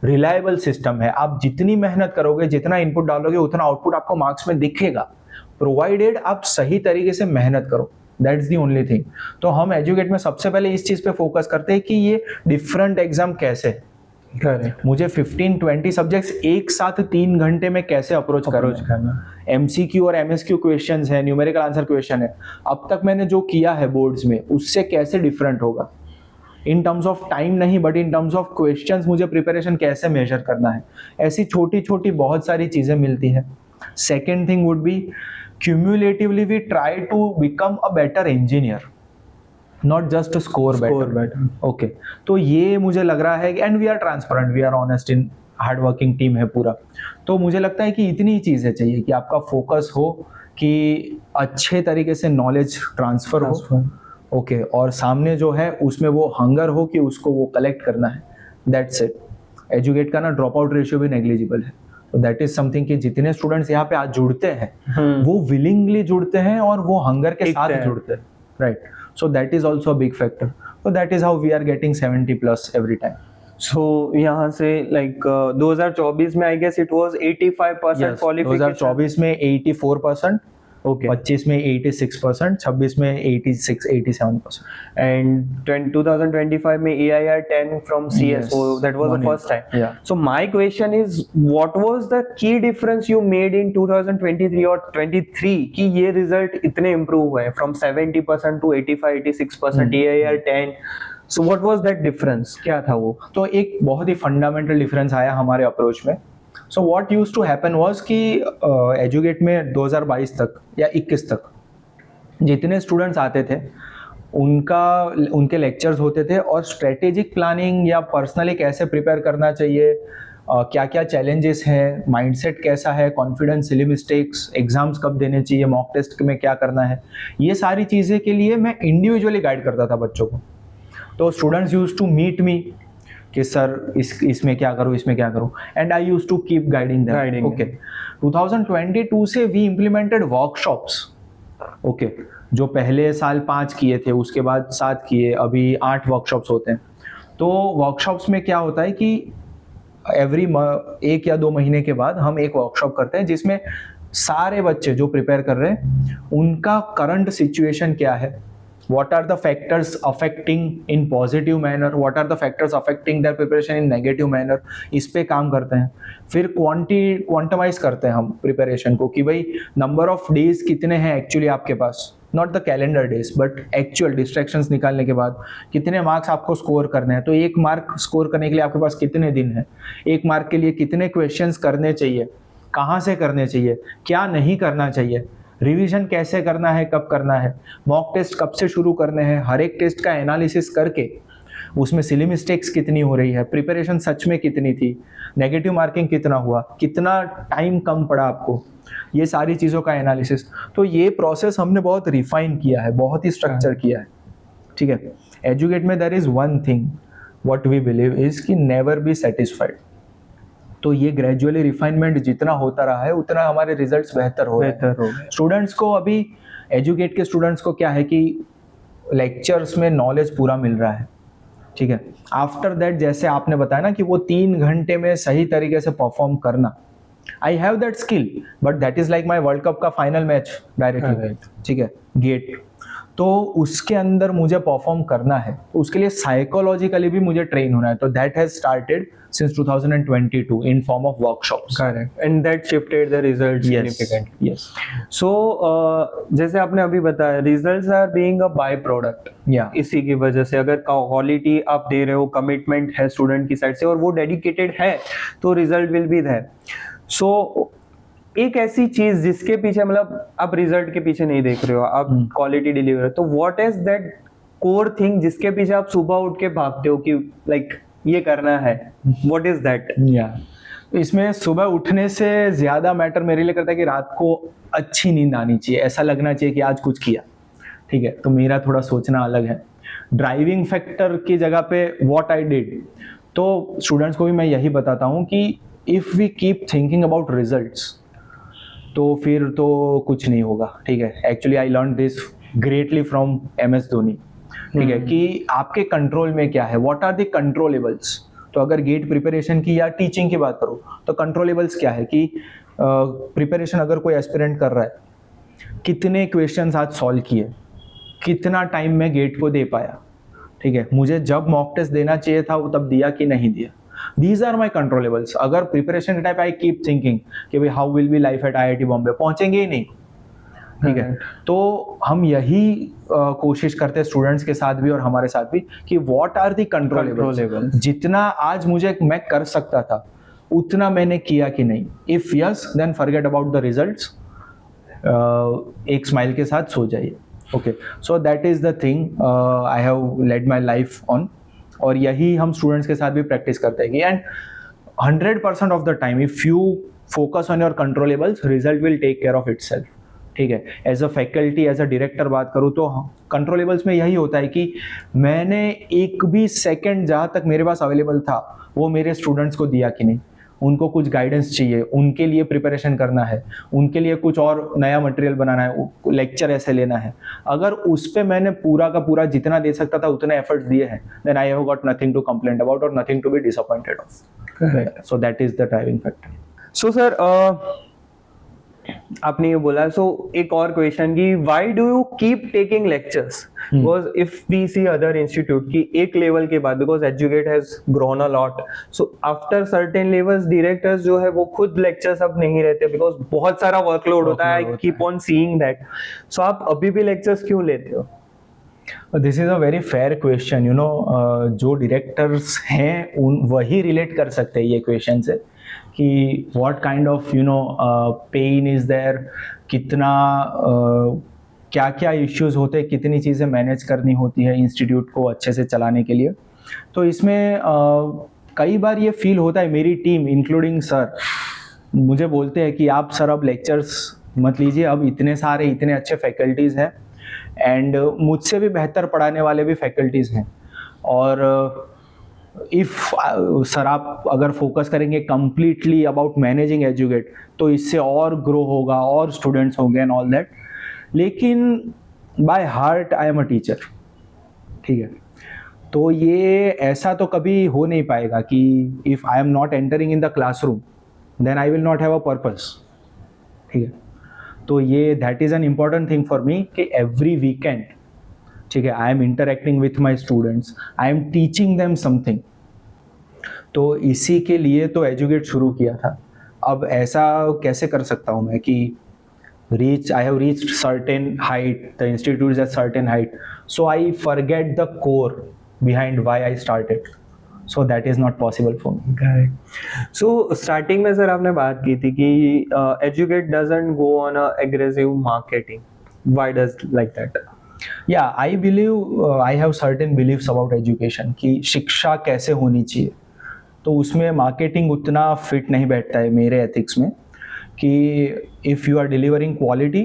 रिलायबल सिस्टम है. आप जितनी मेहनत करोगे, जितना इनपुट डालोगे, उतना आउटपुट आपको मार्क्स में दिखेगा, प्रोवाइडेड आप सही तरीके से मेहनत करो. That's the only thing. तो हम एजुकेट में सबसे पहले इस चीज पे फोकस करते हैं कि ये डिफरेंट एग्जाम कैसे है. मुझे 15-20 सब्जेक्ट्स एक साथ 3 घंटे में कैसे अप्रोच करना. एमसीक्यू और एमएसक्यू क्वेश्चंस है, न्यूमेरिकल आंसर क्वेश्चन है. अब तक मैंने जो किया है बोर्ड्स में, उससे कैसे डिफरेंट होगा. इन टर्म्स ऑफ टाइम नहीं, but in terms of questions मुझे प्रिपरेशन कैसे मेजर करना है. ऐसी छोटी छोटी बहुत सारी चीजें मिलती है. Second thing would be cumulatively we try to become a better engineer, not just to score better. Okay, तो ये मुझे लग रहा है, and we are transparent, we are honest, in hard working team है पूरा. तो मुझे लगता है कि इतनी चीजें चाहिए कि आपका फोकस हो, कि अच्छे तरीके से नॉलेज ट्रांसफर हो. ओके, और सामने जो है उसमें वो हंगर हो कि उसको वो कलेक्ट करना है. That's it. एजुकेट का ना ड्रॉप आउट रेशियो भी नेग्लिजिबल है. दैट इज समथिंग कि जितने स्टूडेंट्स यहाँ पे आज जुड़ते हैं वो विलिंगली जुड़ते हैं और वो हंगर के साथ जुड़ते हैं. Right. So that is also a big factor. So that is how we are getting 70+ every time. So यहाँ से लाइक 2024 में I guess it was 85% qualification. 2024 में 84%. ओके. 25 में 86%, 26 में 86-87%. And 2025 में AIR 10 from CS, so that was the first time. Yeah. So my question is, what was the key difference you made in 2023 or 23 कि ये result इतने improve हुए from 70% to 85-86% AIR 10? So what was that difference? क्या था वो? तो एक बहुत ही फंडामेंटल डिफरेंस आया हमारे अप्रोच में. So what used to happen was कि एजुकेट में 2022 तक या 21 तक जितने स्टूडेंट्स आते थे उनके लेक्चर्स होते थे, और स्ट्रेटेजिक प्लानिंग या पर्सनली कैसे प्रिपेयर करना चाहिए, क्या क्या चैलेंजेस हैं, माइंडसेट कैसा है, कॉन्फिडेंस, सिली मिस्टेक्स, एग्जाम्स कब देने चाहिए, मॉक टेस्ट में क्या करना है, ये सारी चीज़ें के लिए मैं इंडिविजुअली गाइड करता था बच्चों को. तो students used to meet me कि सर इसमें क्या करूँ, इसमें क्या करूँ, and I used to keep guiding them. Okay, 2022 से वी इम्प्लीमेंटेड वर्कशॉप्स. ओके, जो पहले साल 5 किए थे, उसके बाद 7 किए, अभी 8 वर्कशॉप्स होते हैं. तो वर्कशॉप्स में क्या होता है कि एवरी 1 या 2 महीने के बाद हम एक वर्कशॉप करते हैं जिसमें सारे बच्चे जो प्रिपेयर कर रहे हैं उनका करंट सिचुएशन क्या है, what are the factors affecting in positive manner, what are the factors affecting their preparation in negative manner, इस पे काम करते हैं. फिर क्वांटमाइज करते हैं हम प्रिपरेशन को कि भाई नंबर ऑफ डेज कितने हैं एक्चुअली आपके पास, not the calendar days but actual distractions निकालने के बाद कितने मार्क्स आपको स्कोर करने हैं. तो 1 मार्क स्कोर करने के लिए आपके पास कितने दिन है, 1 मार्क के लिए कितने क्वेश्चंस करने चाहिए, कहाँ से करने चाहिए, क्या नहीं करना चाहिए, रिवीजन कैसे करना है, कब करना है, मॉक टेस्ट कब से शुरू करने हैं, हर एक टेस्ट का एनालिसिस करके उसमें सिली मिस्टेक्स कितनी हो रही है, प्रिपरेशन सच में कितनी थी, नेगेटिव मार्किंग कितना हुआ, कितना टाइम कम पड़ा आपको, ये सारी चीज़ों का एनालिसिस. तो ये प्रोसेस हमने बहुत रिफाइन किया है, बहुत ही स्ट्रक्चर किया है. ठीक है. एजुकेट में there is one thing what we believe is कि नेवर बी सेटिस्फाइड. तो ये ग्रेजुअली रिफाइनमेंट जितना होता रहा है उतना हमारे रिजल्ट्स बेहतर हो रहे हैं. स्टूडेंट्स को अभी एजुकेट के स्टूडेंट्स को क्या है कि लेक्चर्स में नॉलेज पूरा मिल रहा है. ठीक है. आफ्टर दैट जैसे आपने बताया ना कि वो 3 घंटे में सही तरीके से परफॉर्म करना, I have that skill but that is like my world cup का फाइनल मैच डायरेक्टली. ठीक है. गेट, तो उसके अंदर मुझे परफॉर्म करना है, तो उसके लिए साइकोलॉजिकली भी मुझे ट्रेन होना है. तो that has started since 2022 in form of workshops. Correct. And that shifted the results significantly. Yes. So जैसे आपने अभी बताया, results are being a byproduct. Yeah. इसी की वजह से अगर क्वालिटी आप दे रहे हो, कमिटमेंट है स्टूडेंट की साइड से और वो डेडिकेटेड है, तो रिजल्ट विल बी देयर. सो एक ऐसी चीज जिसके पीछे, मतलब आप रिजल्ट के पीछे नहीं देख रहे हो, आप क्वालिटी डिलीवर, तो what is that core thing जिसके पीछे आप सुबह उठ के भागते हो कि लाइक ये करना है, व्हाट इज दैट? इसमें सुबह उठने से ज्यादा मैटर मेरे लिए करता है कि रात को अच्छी नींद आनी चाहिए, ऐसा लगना चाहिए कि आज कुछ किया. ठीक है, तो मेरा थोड़ा सोचना अलग है। ड्राइविंग फैक्टर की जगह पे व्हाट आई डिड, तो स्टूडेंट्स को भी मैं यही बताता हूँ कि if we keep thinking about results तो फिर तो कुछ नहीं होगा। ठीक है, actually I learn this greatly from MS Dhoni. ठीक है, कि आपके कंट्रोल में क्या है, व्हाट आर द कंट्रोलेबल्स। तो अगर गेट प्रिपरेशन की या टीचिंग की बात करो तो कंट्रोलेबल्स क्या है कि प्रिपरेशन अगर कोई एस्पिरेंट कर रहा है, कितने क्वेश्चंस आज सॉल्व किए, कितना टाइम मैं गेट को दे पाया। ठीक है, मुझे जब मॉक टेस्ट देना चाहिए था वो तब दिया कि नहीं दिया। These are my controllables. अगर प्रिपरेशन के टाइप आई कीप थिंकिंग कि भाई how will be life at IIT Bombay, पहुंचेंगे ही नहीं। ठीक है, तो हम यही कोशिश करते हैं स्टूडेंट्स के साथ भी और हमारे साथ भी कि व्हाट आर दी कंट्रोलेबल्स। जितना आज मुझे मैं कर सकता था उतना मैंने किया कि नहीं। If yes then forget about the results, एक स्माइल के साथ सो जाइए। Okay, so that is the thing I have led my life on, और यही हम स्टूडेंट्स के साथ भी प्रैक्टिस करते हैं कि and 100% of the time if you focus on your controllables result will take care of itself. ठीक है, as a faculty as a director बात करूँ तो कंट्रोलेबल्स में यही होता है कि मैंने एक भी सेकंड जहाँ तक मेरे पास अवेलेबल था वो मेरे स्टूडेंट्स को दिया कि नहीं। उनको कुछ गाइडेंस चाहिए, उनके लिए प्रिपरेशन करना है, उनके लिए कुछ और नया मटेरियल बनाना है, लेक्चर ऐसे लेना है, अगर उस पर मैंने पूरा का पूरा जितना दे सकता था उतने एफर्ट्स दिए हैं, then I have got nothing to complaint about और nothing to be disappointed of. So that is the driving factor. So sir, आपने ये बोला, सो एक और क्वेश्चन कि why do you keep taking lectures? Because if we see other institute की एक लेवल के बाद, because Educate has grown a lot, so after certain levels directors जो है वो खुद लेक्चर्स अब नहीं रहते बिकॉज बहुत सारा वर्कलोड होता है। I keep on seeing that. So आप अभी भी लेक्चर्स क्यों लेते हो? This is a very fair question. You know, जो डायरेक्टर्स हैं उन वही रिलेट कर सकते हैं ये क्वेश्चन से कि what kind of you know pain is there, कितना क्या क्या इश्यूज होते हैं, कितनी चीज़ें मैनेज करनी होती है इंस्टीट्यूट को अच्छे से चलाने के लिए। तो इसमें कई बार ये फील होता है, मेरी टीम इंक्लूडिंग सर मुझे बोलते हैं कि आप सर अब लेक्चर्स मत लीजिए, अब इतने सारे इतने अच्छे फैकल्टीज़ हैं एंड मुझसे भी बेहतर पढ़ाने वाले भी फैकल्टीज़ हैं, और इफ़ सर आप अगर फोकस करेंगे कम्प्लीटली अबाउट मैनेजिंग एजुकेट तो इससे और ग्रो होगा और स्टूडेंट्स होंगे एंड ऑल दैट। लेकिन by heart I am a teacher. ठीक है, तो ये ऐसा तो कभी हो नहीं पाएगा कि if I am not entering in the classroom then I will not have a purpose. ठीक है, तो ये that is an important thing for me कि एवरी वीकेंड, ठीक है, I am interacting with my students, I am teaching them something. तो इसी के लिए तो एजुकेट शुरू किया था। अब ऐसा कैसे कर सकता हूँ मैं कि I have reached certain height, the institute is at certain height, so I forget the core behind why I started. So that is not possible for me. So starting में सर आपने बात की थी कि educate doesn't go on a aggressive marketing. Why does like that? Yeah, I believe I have certain beliefs about education कि शिक्षा कैसे होनी चाहिए, तो उसमें मार्केटिंग उतना फिट नहीं बैठता है मेरे एथिक्स में कि if you are delivering quality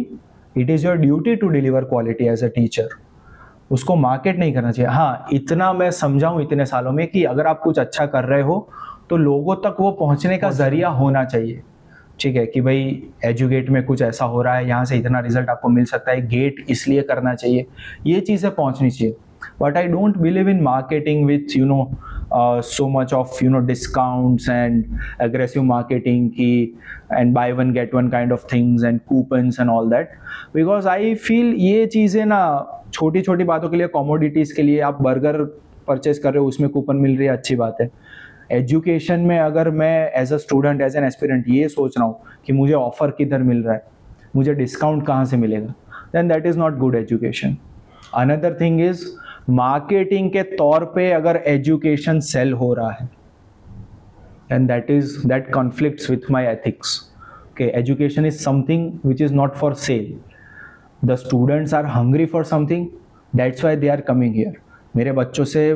it is your duty to deliver quality as a teacher. उसको मार्केट नहीं करना चाहिए। हाँ, इतना मैं समझाऊँ इतने सालों में कि अगर आप कुछ अच्छा कर रहे हो तो लोगों तक वो पहुँचने का जरिया होना चाहिए। ठीक है, कि भाई एजुकेट में कुछ ऐसा हो रहा है, यहाँ से इतना रिजल्ट आपको मिल सकता है, गेट इसलिए करना चाहिए, ये चीज़ें पहुँचनी चाहिए। But I don't believe in marketing with you know so much of you know discounts and aggressive marketing की and buy one get one kind of things and coupons and all that, because I feel ये चीज़ें ना छोटी छोटी बातों के लिए, commodities के लिए, आप बर्गर परचेज कर रहे हो उसमें कूपन मिल रही है, अच्छी बात है। एजुकेशन में अगर मैं as a student as an aspirant ये सोच रहा हूँ कि मुझे ऑफर किधर मिल रहा है, मुझे डिस्काउंट कहाँ से मिलेगा, then that is not good education. Another thing is marketing के तौर पे अगर एजुकेशन सेल हो रहा है and that conflicts with my ethics. Okay, education is something which is not for sale. The students are hungry for something, that's why they are coming here. मेरे बच्चों से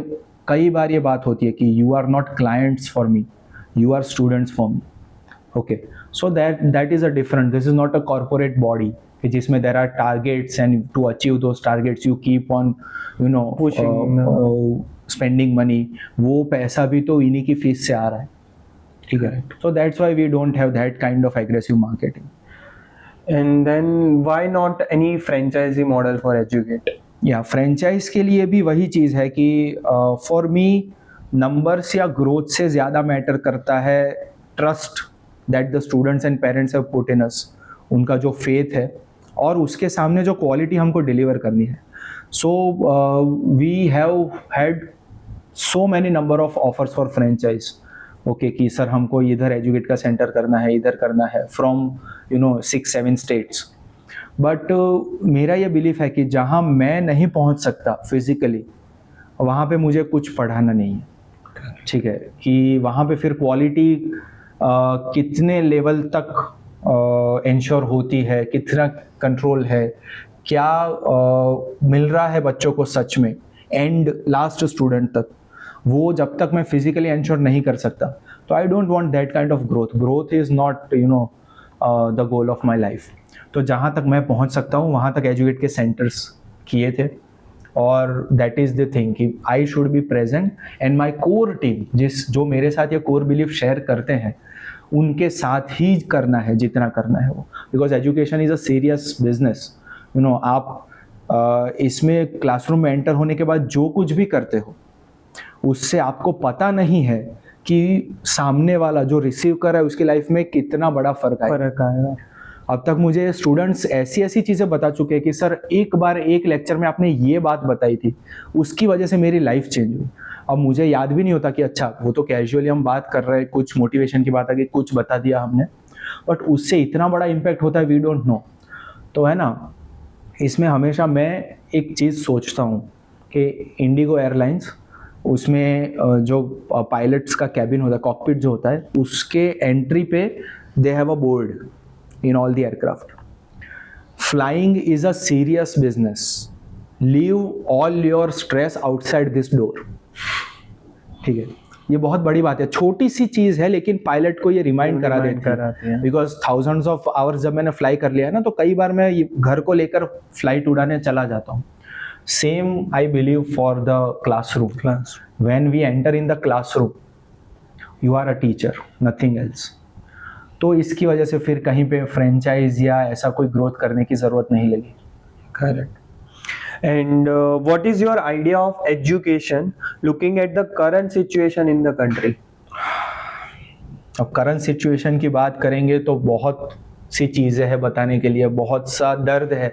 कई बार ये बात होती है कि you are not clients for me, you are students for me. Okay, so that is a different, this is not a corporate body कि जिसमें there are targets and to achieve those targets you keep on Pushing, spending money, वो पैसा भी तो इन्हीं की fees से आ रहा है, ठीक है. So that's why we don't have that kind of aggressive marketing. And then why not any franchisee model for Educate? या फ्रेंचाइज के लिए भी वही चीज़ है कि फॉर मी नंबर्स या ग्रोथ से ज़्यादा मैटर करता है trust that the students and parents have put in us, उनका जो फेथ है और उसके सामने जो क्वालिटी हमको डिलीवर करनी है. So we have had so many number of offers for franchise. Okay कि सर हमको इधर एजुकेट का सेंटर करना है, इधर करना है, फ्रॉम 6-7 स्टेट्स. बट मेरा ये बिलीफ है कि जहाँ मैं नहीं पहुँच सकता फिजिकली, वहाँ पे मुझे कुछ पढ़ाना नहीं है, ठीक है. कि वहाँ पे फिर क्वालिटी कितने लेवल तक इंश्योर होती है, कितना कंट्रोल है, क्या मिल रहा है बच्चों को सच में एंड लास्ट स्टूडेंट तक, वो जब तक मैं फिजिकली इंश्योर नहीं कर सकता, तो I don't want that kind of growth. Growth is not the goal of my life. तो जहाँ तक मैं पहुँच सकता हूँ वहाँ तक एजुकेट के सेंटर्स किए थे, और दैट इज़ द थिंग कि I should be present and my core team, जो मेरे साथ ये कोर बिलीफ शेयर करते हैं, उनके साथ ही करना है जितना करना है वो. Because education is a serious business. आप इसमें क्लासरूम में एंटर होने के बाद जो कुछ भी करते हो, उससे आपको पता नहीं है कि सामने वाला जो रिसीव कर रहा है उसकी लाइफ में कितना बड़ा फर्क आएगा. अब तक मुझे स्टूडेंट्स ऐसी ऐसी चीज़ें बता चुके हैं कि सर एक बार एक लेक्चर में आपने ये बात बताई थी, उसकी वजह से मेरी लाइफ चेंज हुई. अब मुझे याद भी नहीं होता कि अच्छा वो तो कैजुअली हम बात कर रहे हैं, कुछ मोटिवेशन की बात आ गई, कुछ बता दिया हमने, बट उससे इतना बड़ा इम्पैक्ट होता है वी डोंट नो. तो है ना, इसमें हमेशा मैं एक चीज़ सोचता हूँ कि इंडिगो एयरलाइंस, उसमें जो पायलट्स का कैबिन होता है, कॉकपिट जो होता है, उसके एंट्री पे they have a board in all the aircraft, flying is a serious business, leave all your stress outside this door. ठीक है, ये बहुत बड़ी बात है, छोटी सी चीज़ है, लेकिन पायलट को ये रिमाइंड करा देती है. बिकॉज थाउजेंड्स ऑफ आवर्स जब मैंने फ्लाई कर लिया ना, तो कई बार मैं घर को लेकर फ्लाइट उड़ाने चला जाता हूँ. Same I believe for the classroom. When we enter in the classroom, you are a teacher, nothing else. तो इसकी वजह से फिर कहीं पे फ्रेंचाइज या ऐसा कोई ग्रोथ करने की ज़रूरत नहीं लगी. Correct. And what is your idea of education looking at the current situation in the country? अब करंट सिचुएशन की बात करेंगे तो बहुत सी चीज़ें हैं बताने के लिए, बहुत सा दर्द है,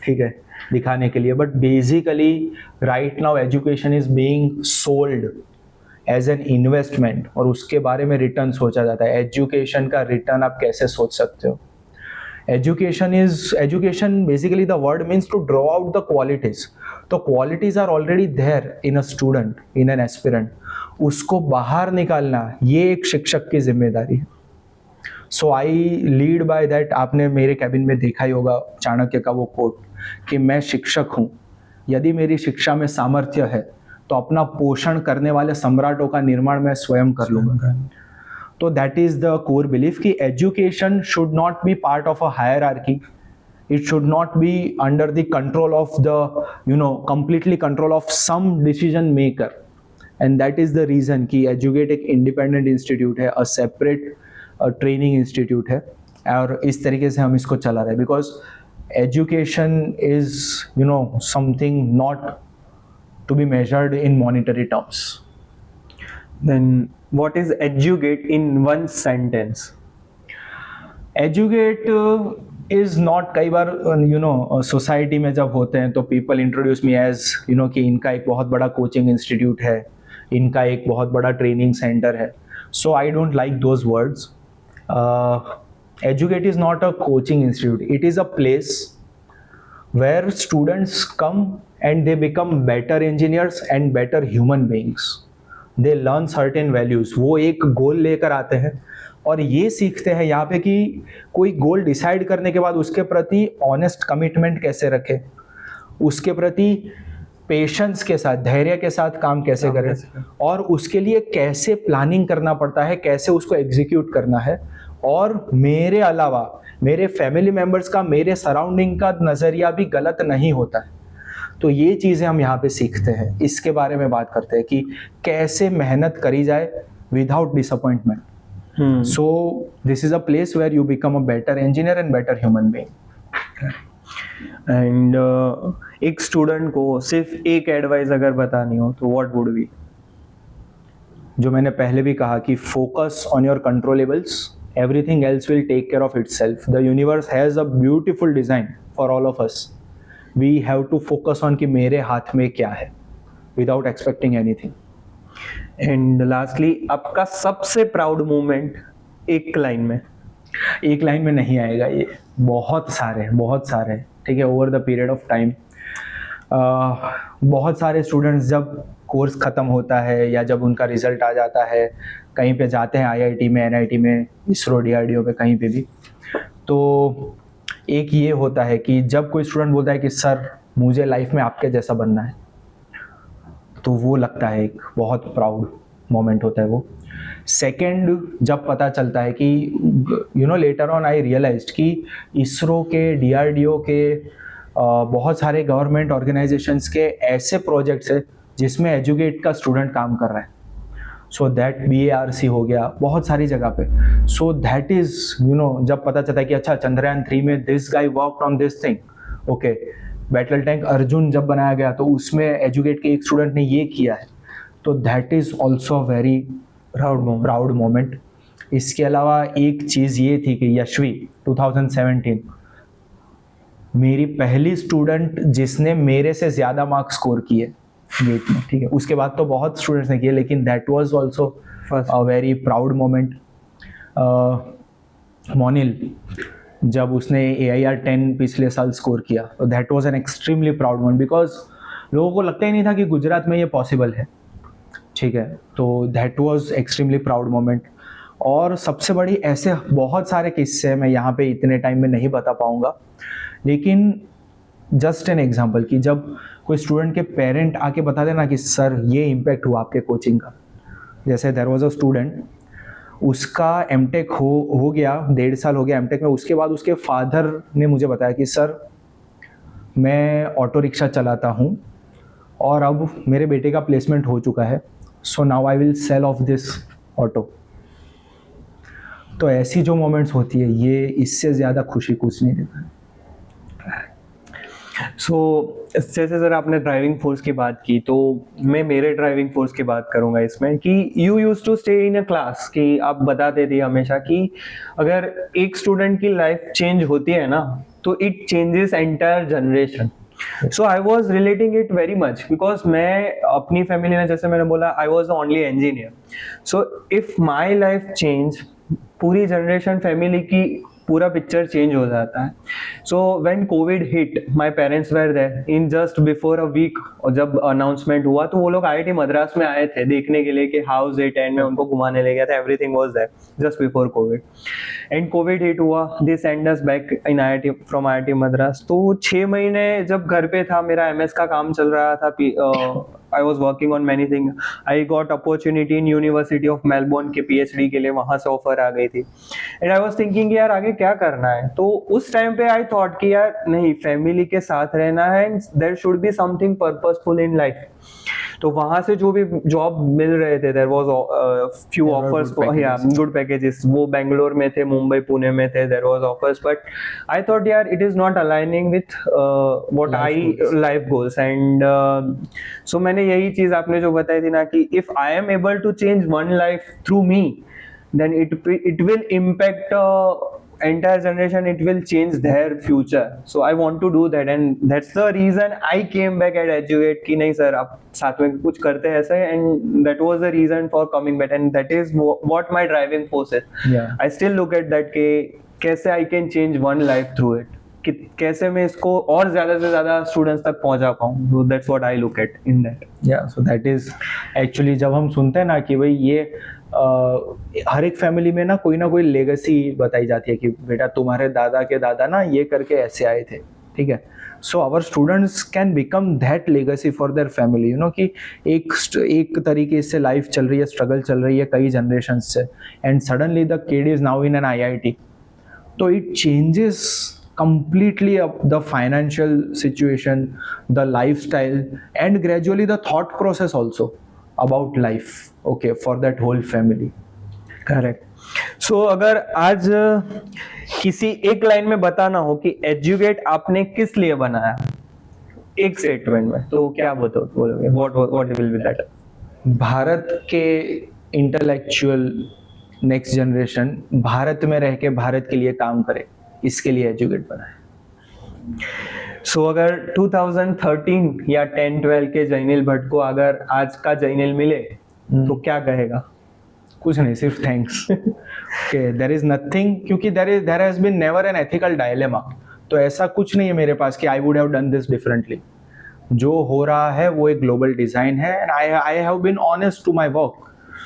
ठीक है, दिखाने के लिए. But basically right now education is being sold as an investment, और उसके बारे में रिटर्न सोचा जाता है. एजुकेशन का रिटर्न आप कैसे सोच सकते हो? Education basically the word means to draw out the qualities. तो qualities are already there in a student, in an aspirant. उसको बाहर निकालना ये एक शिक्षक की जिम्मेदारी है. So I lead by that. आपने मेरे कैबिन में देखा ही होगा चाणक्य का वो कोट कि मैं शिक्षक हूँ, यदि मेरी शिक्षा में सामर्थ्य है तो अपना पोषण करने वाले सम्राटों का निर्माण मैं स्वयं कर लूँगा. तो that is the core belief कि education should not be part of a hierarchy. It should not be under the control of the completely control of some decision maker. And that is the reason कि educate एक independent institute है, a separate training institute है, और इस तरीके से हम इसको चला रहे हैं. Because education is something not to be measured in monetary terms. Then what is Educate in one sentence? Educate is not, कई बार सोसाइटी में जब होते हैं तो पीपल इंट्रोड्यूस मी एज कि इनका एक बहुत बड़ा कोचिंग इंस्टीट्यूट है, इनका एक बहुत बड़ा ट्रेनिंग सेंटर है. So I don't like those words. Educate is not a coaching institute, it is a place where students come and they become better engineers and better human beings. They learn certain values. वो एक गोल लेकर आते हैं और ये सीखते हैं यहाँ पे कि कोई गोल डिसाइड करने के बाद उसके प्रति ऑनेस्ट कमिटमेंट कैसे रखें, उसके प्रति पेशेंस के साथ, धैर्य के साथ काम कैसे करें, और उसके लिए कैसे प्लानिंग करना पड़ता है, कैसे उसको एग्जीक्यूट करना है. और मेरे अलावा मेरे फैमिली मेम्बर्स का, मेरे सराउंडिंग का नज़रिया भी गलत नहीं होता है। तो ये चीज़ें हम यहाँ पे सीखते हैं, इसके बारे में बात करते हैं कि कैसे मेहनत करी जाए without disappointment. So this is a place where you become a better engineer and better human being. And एक स्टूडेंट को सिर्फ एक एडवाइस अगर बतानी हो तो व्हाट वुड बी? जो मैंने पहले भी कहा कि focus on your controllables, everything else will take care of itself. The universe has a beautiful design for all of us. We have to focus on कि मेरे हाथ में क्या है without expecting anything. And lastly, आपका सबसे proud moment एक line में? एक लाइन में नहीं आएगा ये, बहुत सारे, ठीक है, over the period of time. बहुत सारे स्टूडेंट्स जब कोर्स ख़त्म होता है या जब उनका रिजल्ट आ जाता है, कहीं पे जाते हैं IIT में, NIT में, इसरो, DRDO पे, कहीं पे भी, तो एक ये होता है कि जब कोई स्टूडेंट बोलता है कि सर मुझे लाइफ में आपके जैसा बनना है, तो वो लगता है एक बहुत प्राउड मोमेंट होता है वो. सेकेंड, जब पता चलता है कि लेटर ऑन आई रियलाइज्ड कि इसरो के, DRDO के, बहुत सारे गवर्नमेंट ऑर्गेनाइजेशंस के ऐसे प्रोजेक्ट्स है जिसमें एजुकेट का स्टूडेंट काम कर रहा है. सो दैट BARC हो गया बहुत सारी जगह पे. सो दैट इज जब पता चलता है कि अच्छा चंद्रयान 3 में this guy worked on this thing, okay, battle tank Arjun जब बनाया गया तो उसमें एजुकेट के एक स्टूडेंट ने ये किया है, तो that is also very proud moment. इसके अलावा एक चीज़ ये थी कि यशवी 2017 मेरी पहली स्टूडेंट जिसने मेरे से ज़्यादा मार्क्स स्कोर किए गेट में, ठीक है. उसके बाद तो बहुत स्टूडेंट्स ने किए, लेकिन that was also a very proud moment. Monil, जब उसने AIR 10 पिछले साल स्कोर किया, तो that was an extremely proud moment, because लोगों को लगता ही नहीं था कि गुजरात में ये पॉसिबल है, ठीक है. तो that was extremely proud moment. और सबसे बड़ी, ऐसे बहुत सारे किस्से मैं यहाँ पे इतने टाइम में नहीं बता पाऊँगा, लेकिन जस्ट एन एग्जांपल कि जब कोई स्टूडेंट के पेरेंट आके बता देना कि सर ये इम्पैक्ट हुआ आपके कोचिंग का. जैसे देयर वाज अ स्टूडेंट, उसका MTech हो गया, 1.5 साल हो गया MTech में. उसके बाद उसके फादर ने मुझे बताया कि सर मैं ऑटो रिक्शा चलाता हूँ और अब मेरे बेटे का प्लेसमेंट हो चुका है, so now I will sell off this auto. तो ऐसी जो मोमेंट्स होती है, ये इससे ज़्यादा खुशी कुछ नहीं देता है. सो जैसे सर आपने ड्राइविंग फोर्स की बात की, तो मैं मेरे ड्राइविंग फोर्स की बात करूंगा इसमें कि you used to stay in a class, कि आप बताते थे हमेशा कि अगर एक स्टूडेंट की लाइफ चेंज होती है ना, तो it changes entire generation. So I was relating it very much, because मैं अपनी फैमिली में, जैसे मैंने बोला, I was the only engineer. So if my life change, पूरी जनरेशन फैमिली की पूरा पिक्चर चेंज हो जाता है. So when Covid hit, my parents were there in just before a week. और जब अनाउंसमेंट हुआ तो वो लोग IIT मद्रास में आए थे देखने के लिए कि हाउस इट, एंड मैं उनको घुमाने ले गया था. Everything was there just before covid. And covid hit हुआ, they send us back in IIT from IIT Madras. तो 6 महीने जब घर पे था, मेरा MS का काम चल रहा था, I was working on many things. I got opportunity in University of Melbourne के PhD के लिए, वहाँ से ऑफर आ गई थी. And I was thinking यार आगे क्या करना है. तो उस टाइम पे I thought कि यार नहीं, फैमिली के साथ रहना है, and there should be something purposeful in life. तो वहाँ से जो भी जॉब मिल रहे थे, देयर वाज फ्यू ऑफर्स, या गुड पैकेजेस. वो बेंगलोर में थे, मुंबई, पुणे में थे, there was offers, but I thought यार it is not aligning with what I life goals. And so मैंने यही चीज आपने जो बताई थी ना, कि if I am able to change one life through me, then it will impact entire generation, it will change their future. So I want to do that, and that's the reason I came back at Educate कि नहीं sir आप साथ में कुछ करते हैं ऐसे. and that was the reason for coming back, and that is what my driving force is. I still look at that कि कैसे I can change one life through it, कि कैसे मैं इसको और ज़्यादा से ज़्यादा स्टूडेंट्स तक पहुंचा पाऊँ. So that's what I look at in that. Yeah, so that is actually जब हम सुनते हैं ना कि भाई ये हर एक फैमिली में ना कोई लेगेसी बताई जाती है कि बेटा तुम्हारे दादा के दादा ना ये करके ऐसे आए थे, ठीक है. So our students can become that legacy for their family, कि एक तरीके से लाइफ चल रही है, स्ट्रगल चल रही है कई जनरेशन से, and suddenly the kid is now in an IIT. तो it changes completely up the financial situation, the lifestyle, and gradually the thought process also about life, okay, for that whole family. Correct. So अगर आज किसी एक line में बताना हो कि educate आपने किस लिए बनाया, एक स्टेटमेंट में, तो क्या बोलोगे? What will be that? Bharat के इंटेलेक्चुअल नेक्स्ट जनरेशन भारत में रह के भारत के लिए काम करे, इसके लिए एजुकेट बनाए। सो अगर 2013 या 10-12 के जैनिल भट्ट को अगर आज का जैनिल मिले तो क्या कहेगा? कुछ नहीं, सिर्फ thanks. okay, there is nothing, क्योंकि there has been never an ethical dilemma, तो ऐसा कुछ नहीं है मेरे पास कि I would have done this differently। जो हो रहा है वो एक ग्लोबल डिजाइन है, and I have been honest to my work,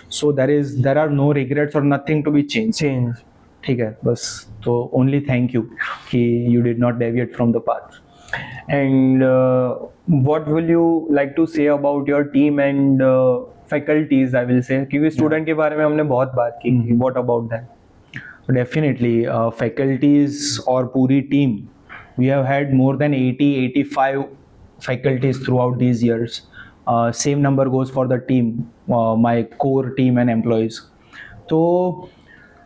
so there are no regrets or nothing to be changed। ठीक है, बस तो ओनली थैंक यू कि you did not deviate from the path. And what will you like to say about your team and faculties, I will say, क्योंकि student के बारे में हमने बहुत बात की, what about that? Definitely faculties और पूरी team, we have had more than 80-85 faculties throughout these years. Same number goes for the team, my core team and employees. तो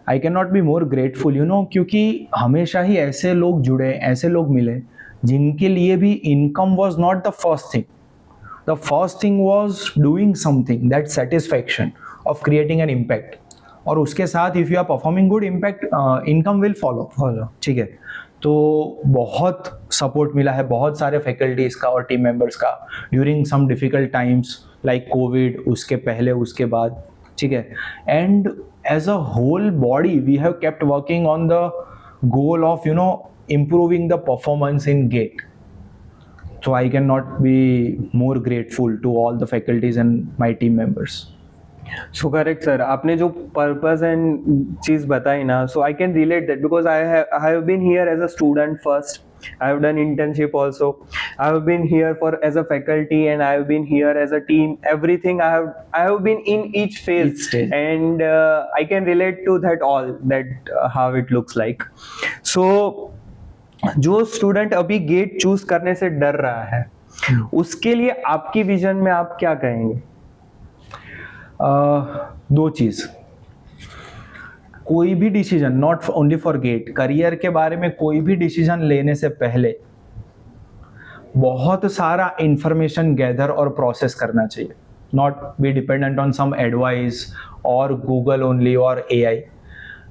I can not be more grateful, you know, क्योंकि हमेशा ही ऐसे लोग जुड़े, ऐसे लोग मिले जिनके लिए भी income was not the first thing. The first thing was doing something, that satisfaction of creating an impact, और उसके साथ if you are performing good, impact income will follow. ठीक है, तो बहुत सपोर्ट मिला है बहुत सारे फैकल्टीज का और टीम मेंबर्स का during some difficult times like Covid, उसके पहले उसके बाद। ठीक है, and as a whole body we have kept working on the goal of, you know, improving the performance in GATE. So I cannot be more grateful to all the faculties and my team members. So correct sir, आपने जो purpose and चीज बताई ना, so I can relate that because I have been here as a student first, I have done internship also, I have been here as a faculty, and I have been here as a team, everything I have been in each phase, and I can relate to that all that how it looks like. So जो student अभी gate choose करने से डर रहा है, उसके लिए आपकी विजन में आप क्या कहेंगे? दो चीज, कोई भी decision, not only for GATE, career के बारे में कोई भी डिसीजन लेने से पहले बहुत सारा इंफॉर्मेशन गैदर और प्रोसेस करना चाहिए। Not be dependent on some advice और गूगल ओनली और AI।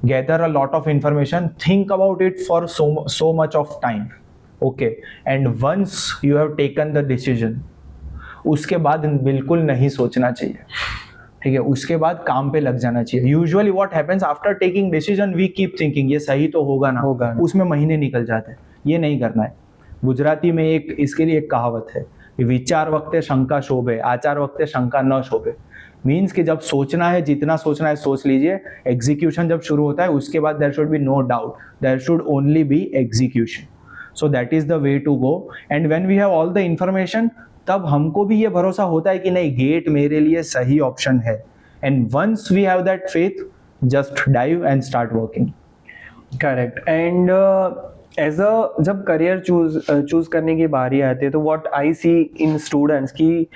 Gather a lot of information, think about it for so much of time, okay, and once you have taken the decision, उसके बाद बिल्कुल नहीं सोचना चाहिए। ठीक है, उसके बाद काम पे लग जाना चाहिए। Usually what happens after taking decision, we keep thinking ये सही तो होगा ना, उसमें महीने निकल जाते हैं। ये नहीं करना है। गुजराती में इसके लिए एक कहावत है, विचार वक्ते शंका शोभे, आचार वक्ते शंका न शोभे। मीन्स कि जब सोचना है, जितना सोचना है सोच लीजिए, एग्जीक्यूशन जब शुरू होता है उसके बाद there should be no doubt, there should only be execution. So that is the way to go, and when we have all the information, तब हमको भी ये भरोसा होता है कि नहीं, गेट मेरे लिए सही ऑप्शन है। And once we have that faith, just dive and start working. Correct. And as a जब करियर चूज करने की बारी आती है, तो what I C in students की,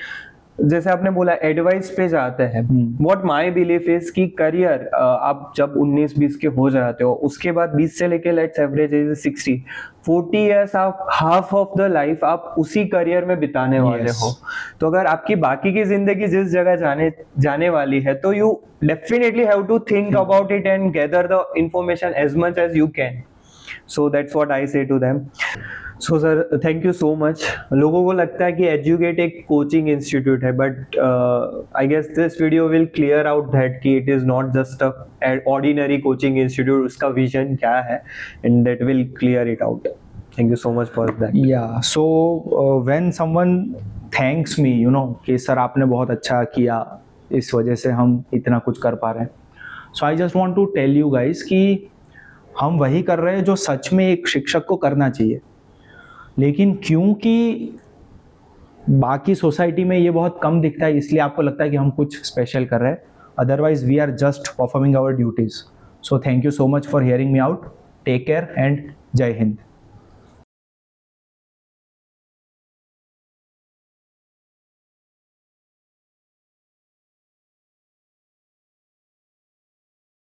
जैसे आपने बोला एडवाइस पे जाते हैं, व्हाट माय बिलीफ इज कि करियर आप जब 19-20 के हो जाते हो, उसके बाद 20 से लेके लेट्स एवरेज एज 60-40 इयर्स, आप हाफ ऑफ द लाइफ आप उसी करियर में बिताने वाले हो। तो अगर आपकी बाकी की जिंदगी जिस जगह जाने वाली है, तो you definitely have to think about it and gather the information as much as you can. So that's what I say to them. So sir, thank you so much. लोगों को लगता है कि एजुकेट एक कोचिंग इंस्टीट्यूट है, but I guess this video will clear out that कि it is not just a ordinary coaching institute, उसका vision क्या है, and that will clear it out. Thank you so much for that. Yeah so when someone thanks me, you know, कि sir आपने बहुत अच्छा किया, इस वजह से हम इतना कुछ कर पा रहे हैं, so I just want to tell you guys कि हम वही कर रहे हैं जो सच में एक शिक्षक को करना चाहिए। लेकिन क्योंकि बाकी सोसाइटी में ये बहुत कम दिखता है, इसलिए आपको लगता है कि हम कुछ स्पेशल कर रहे हैं। Otherwise we are just performing our duties. So thank you so much for hearing me out, take care and जय हिंद.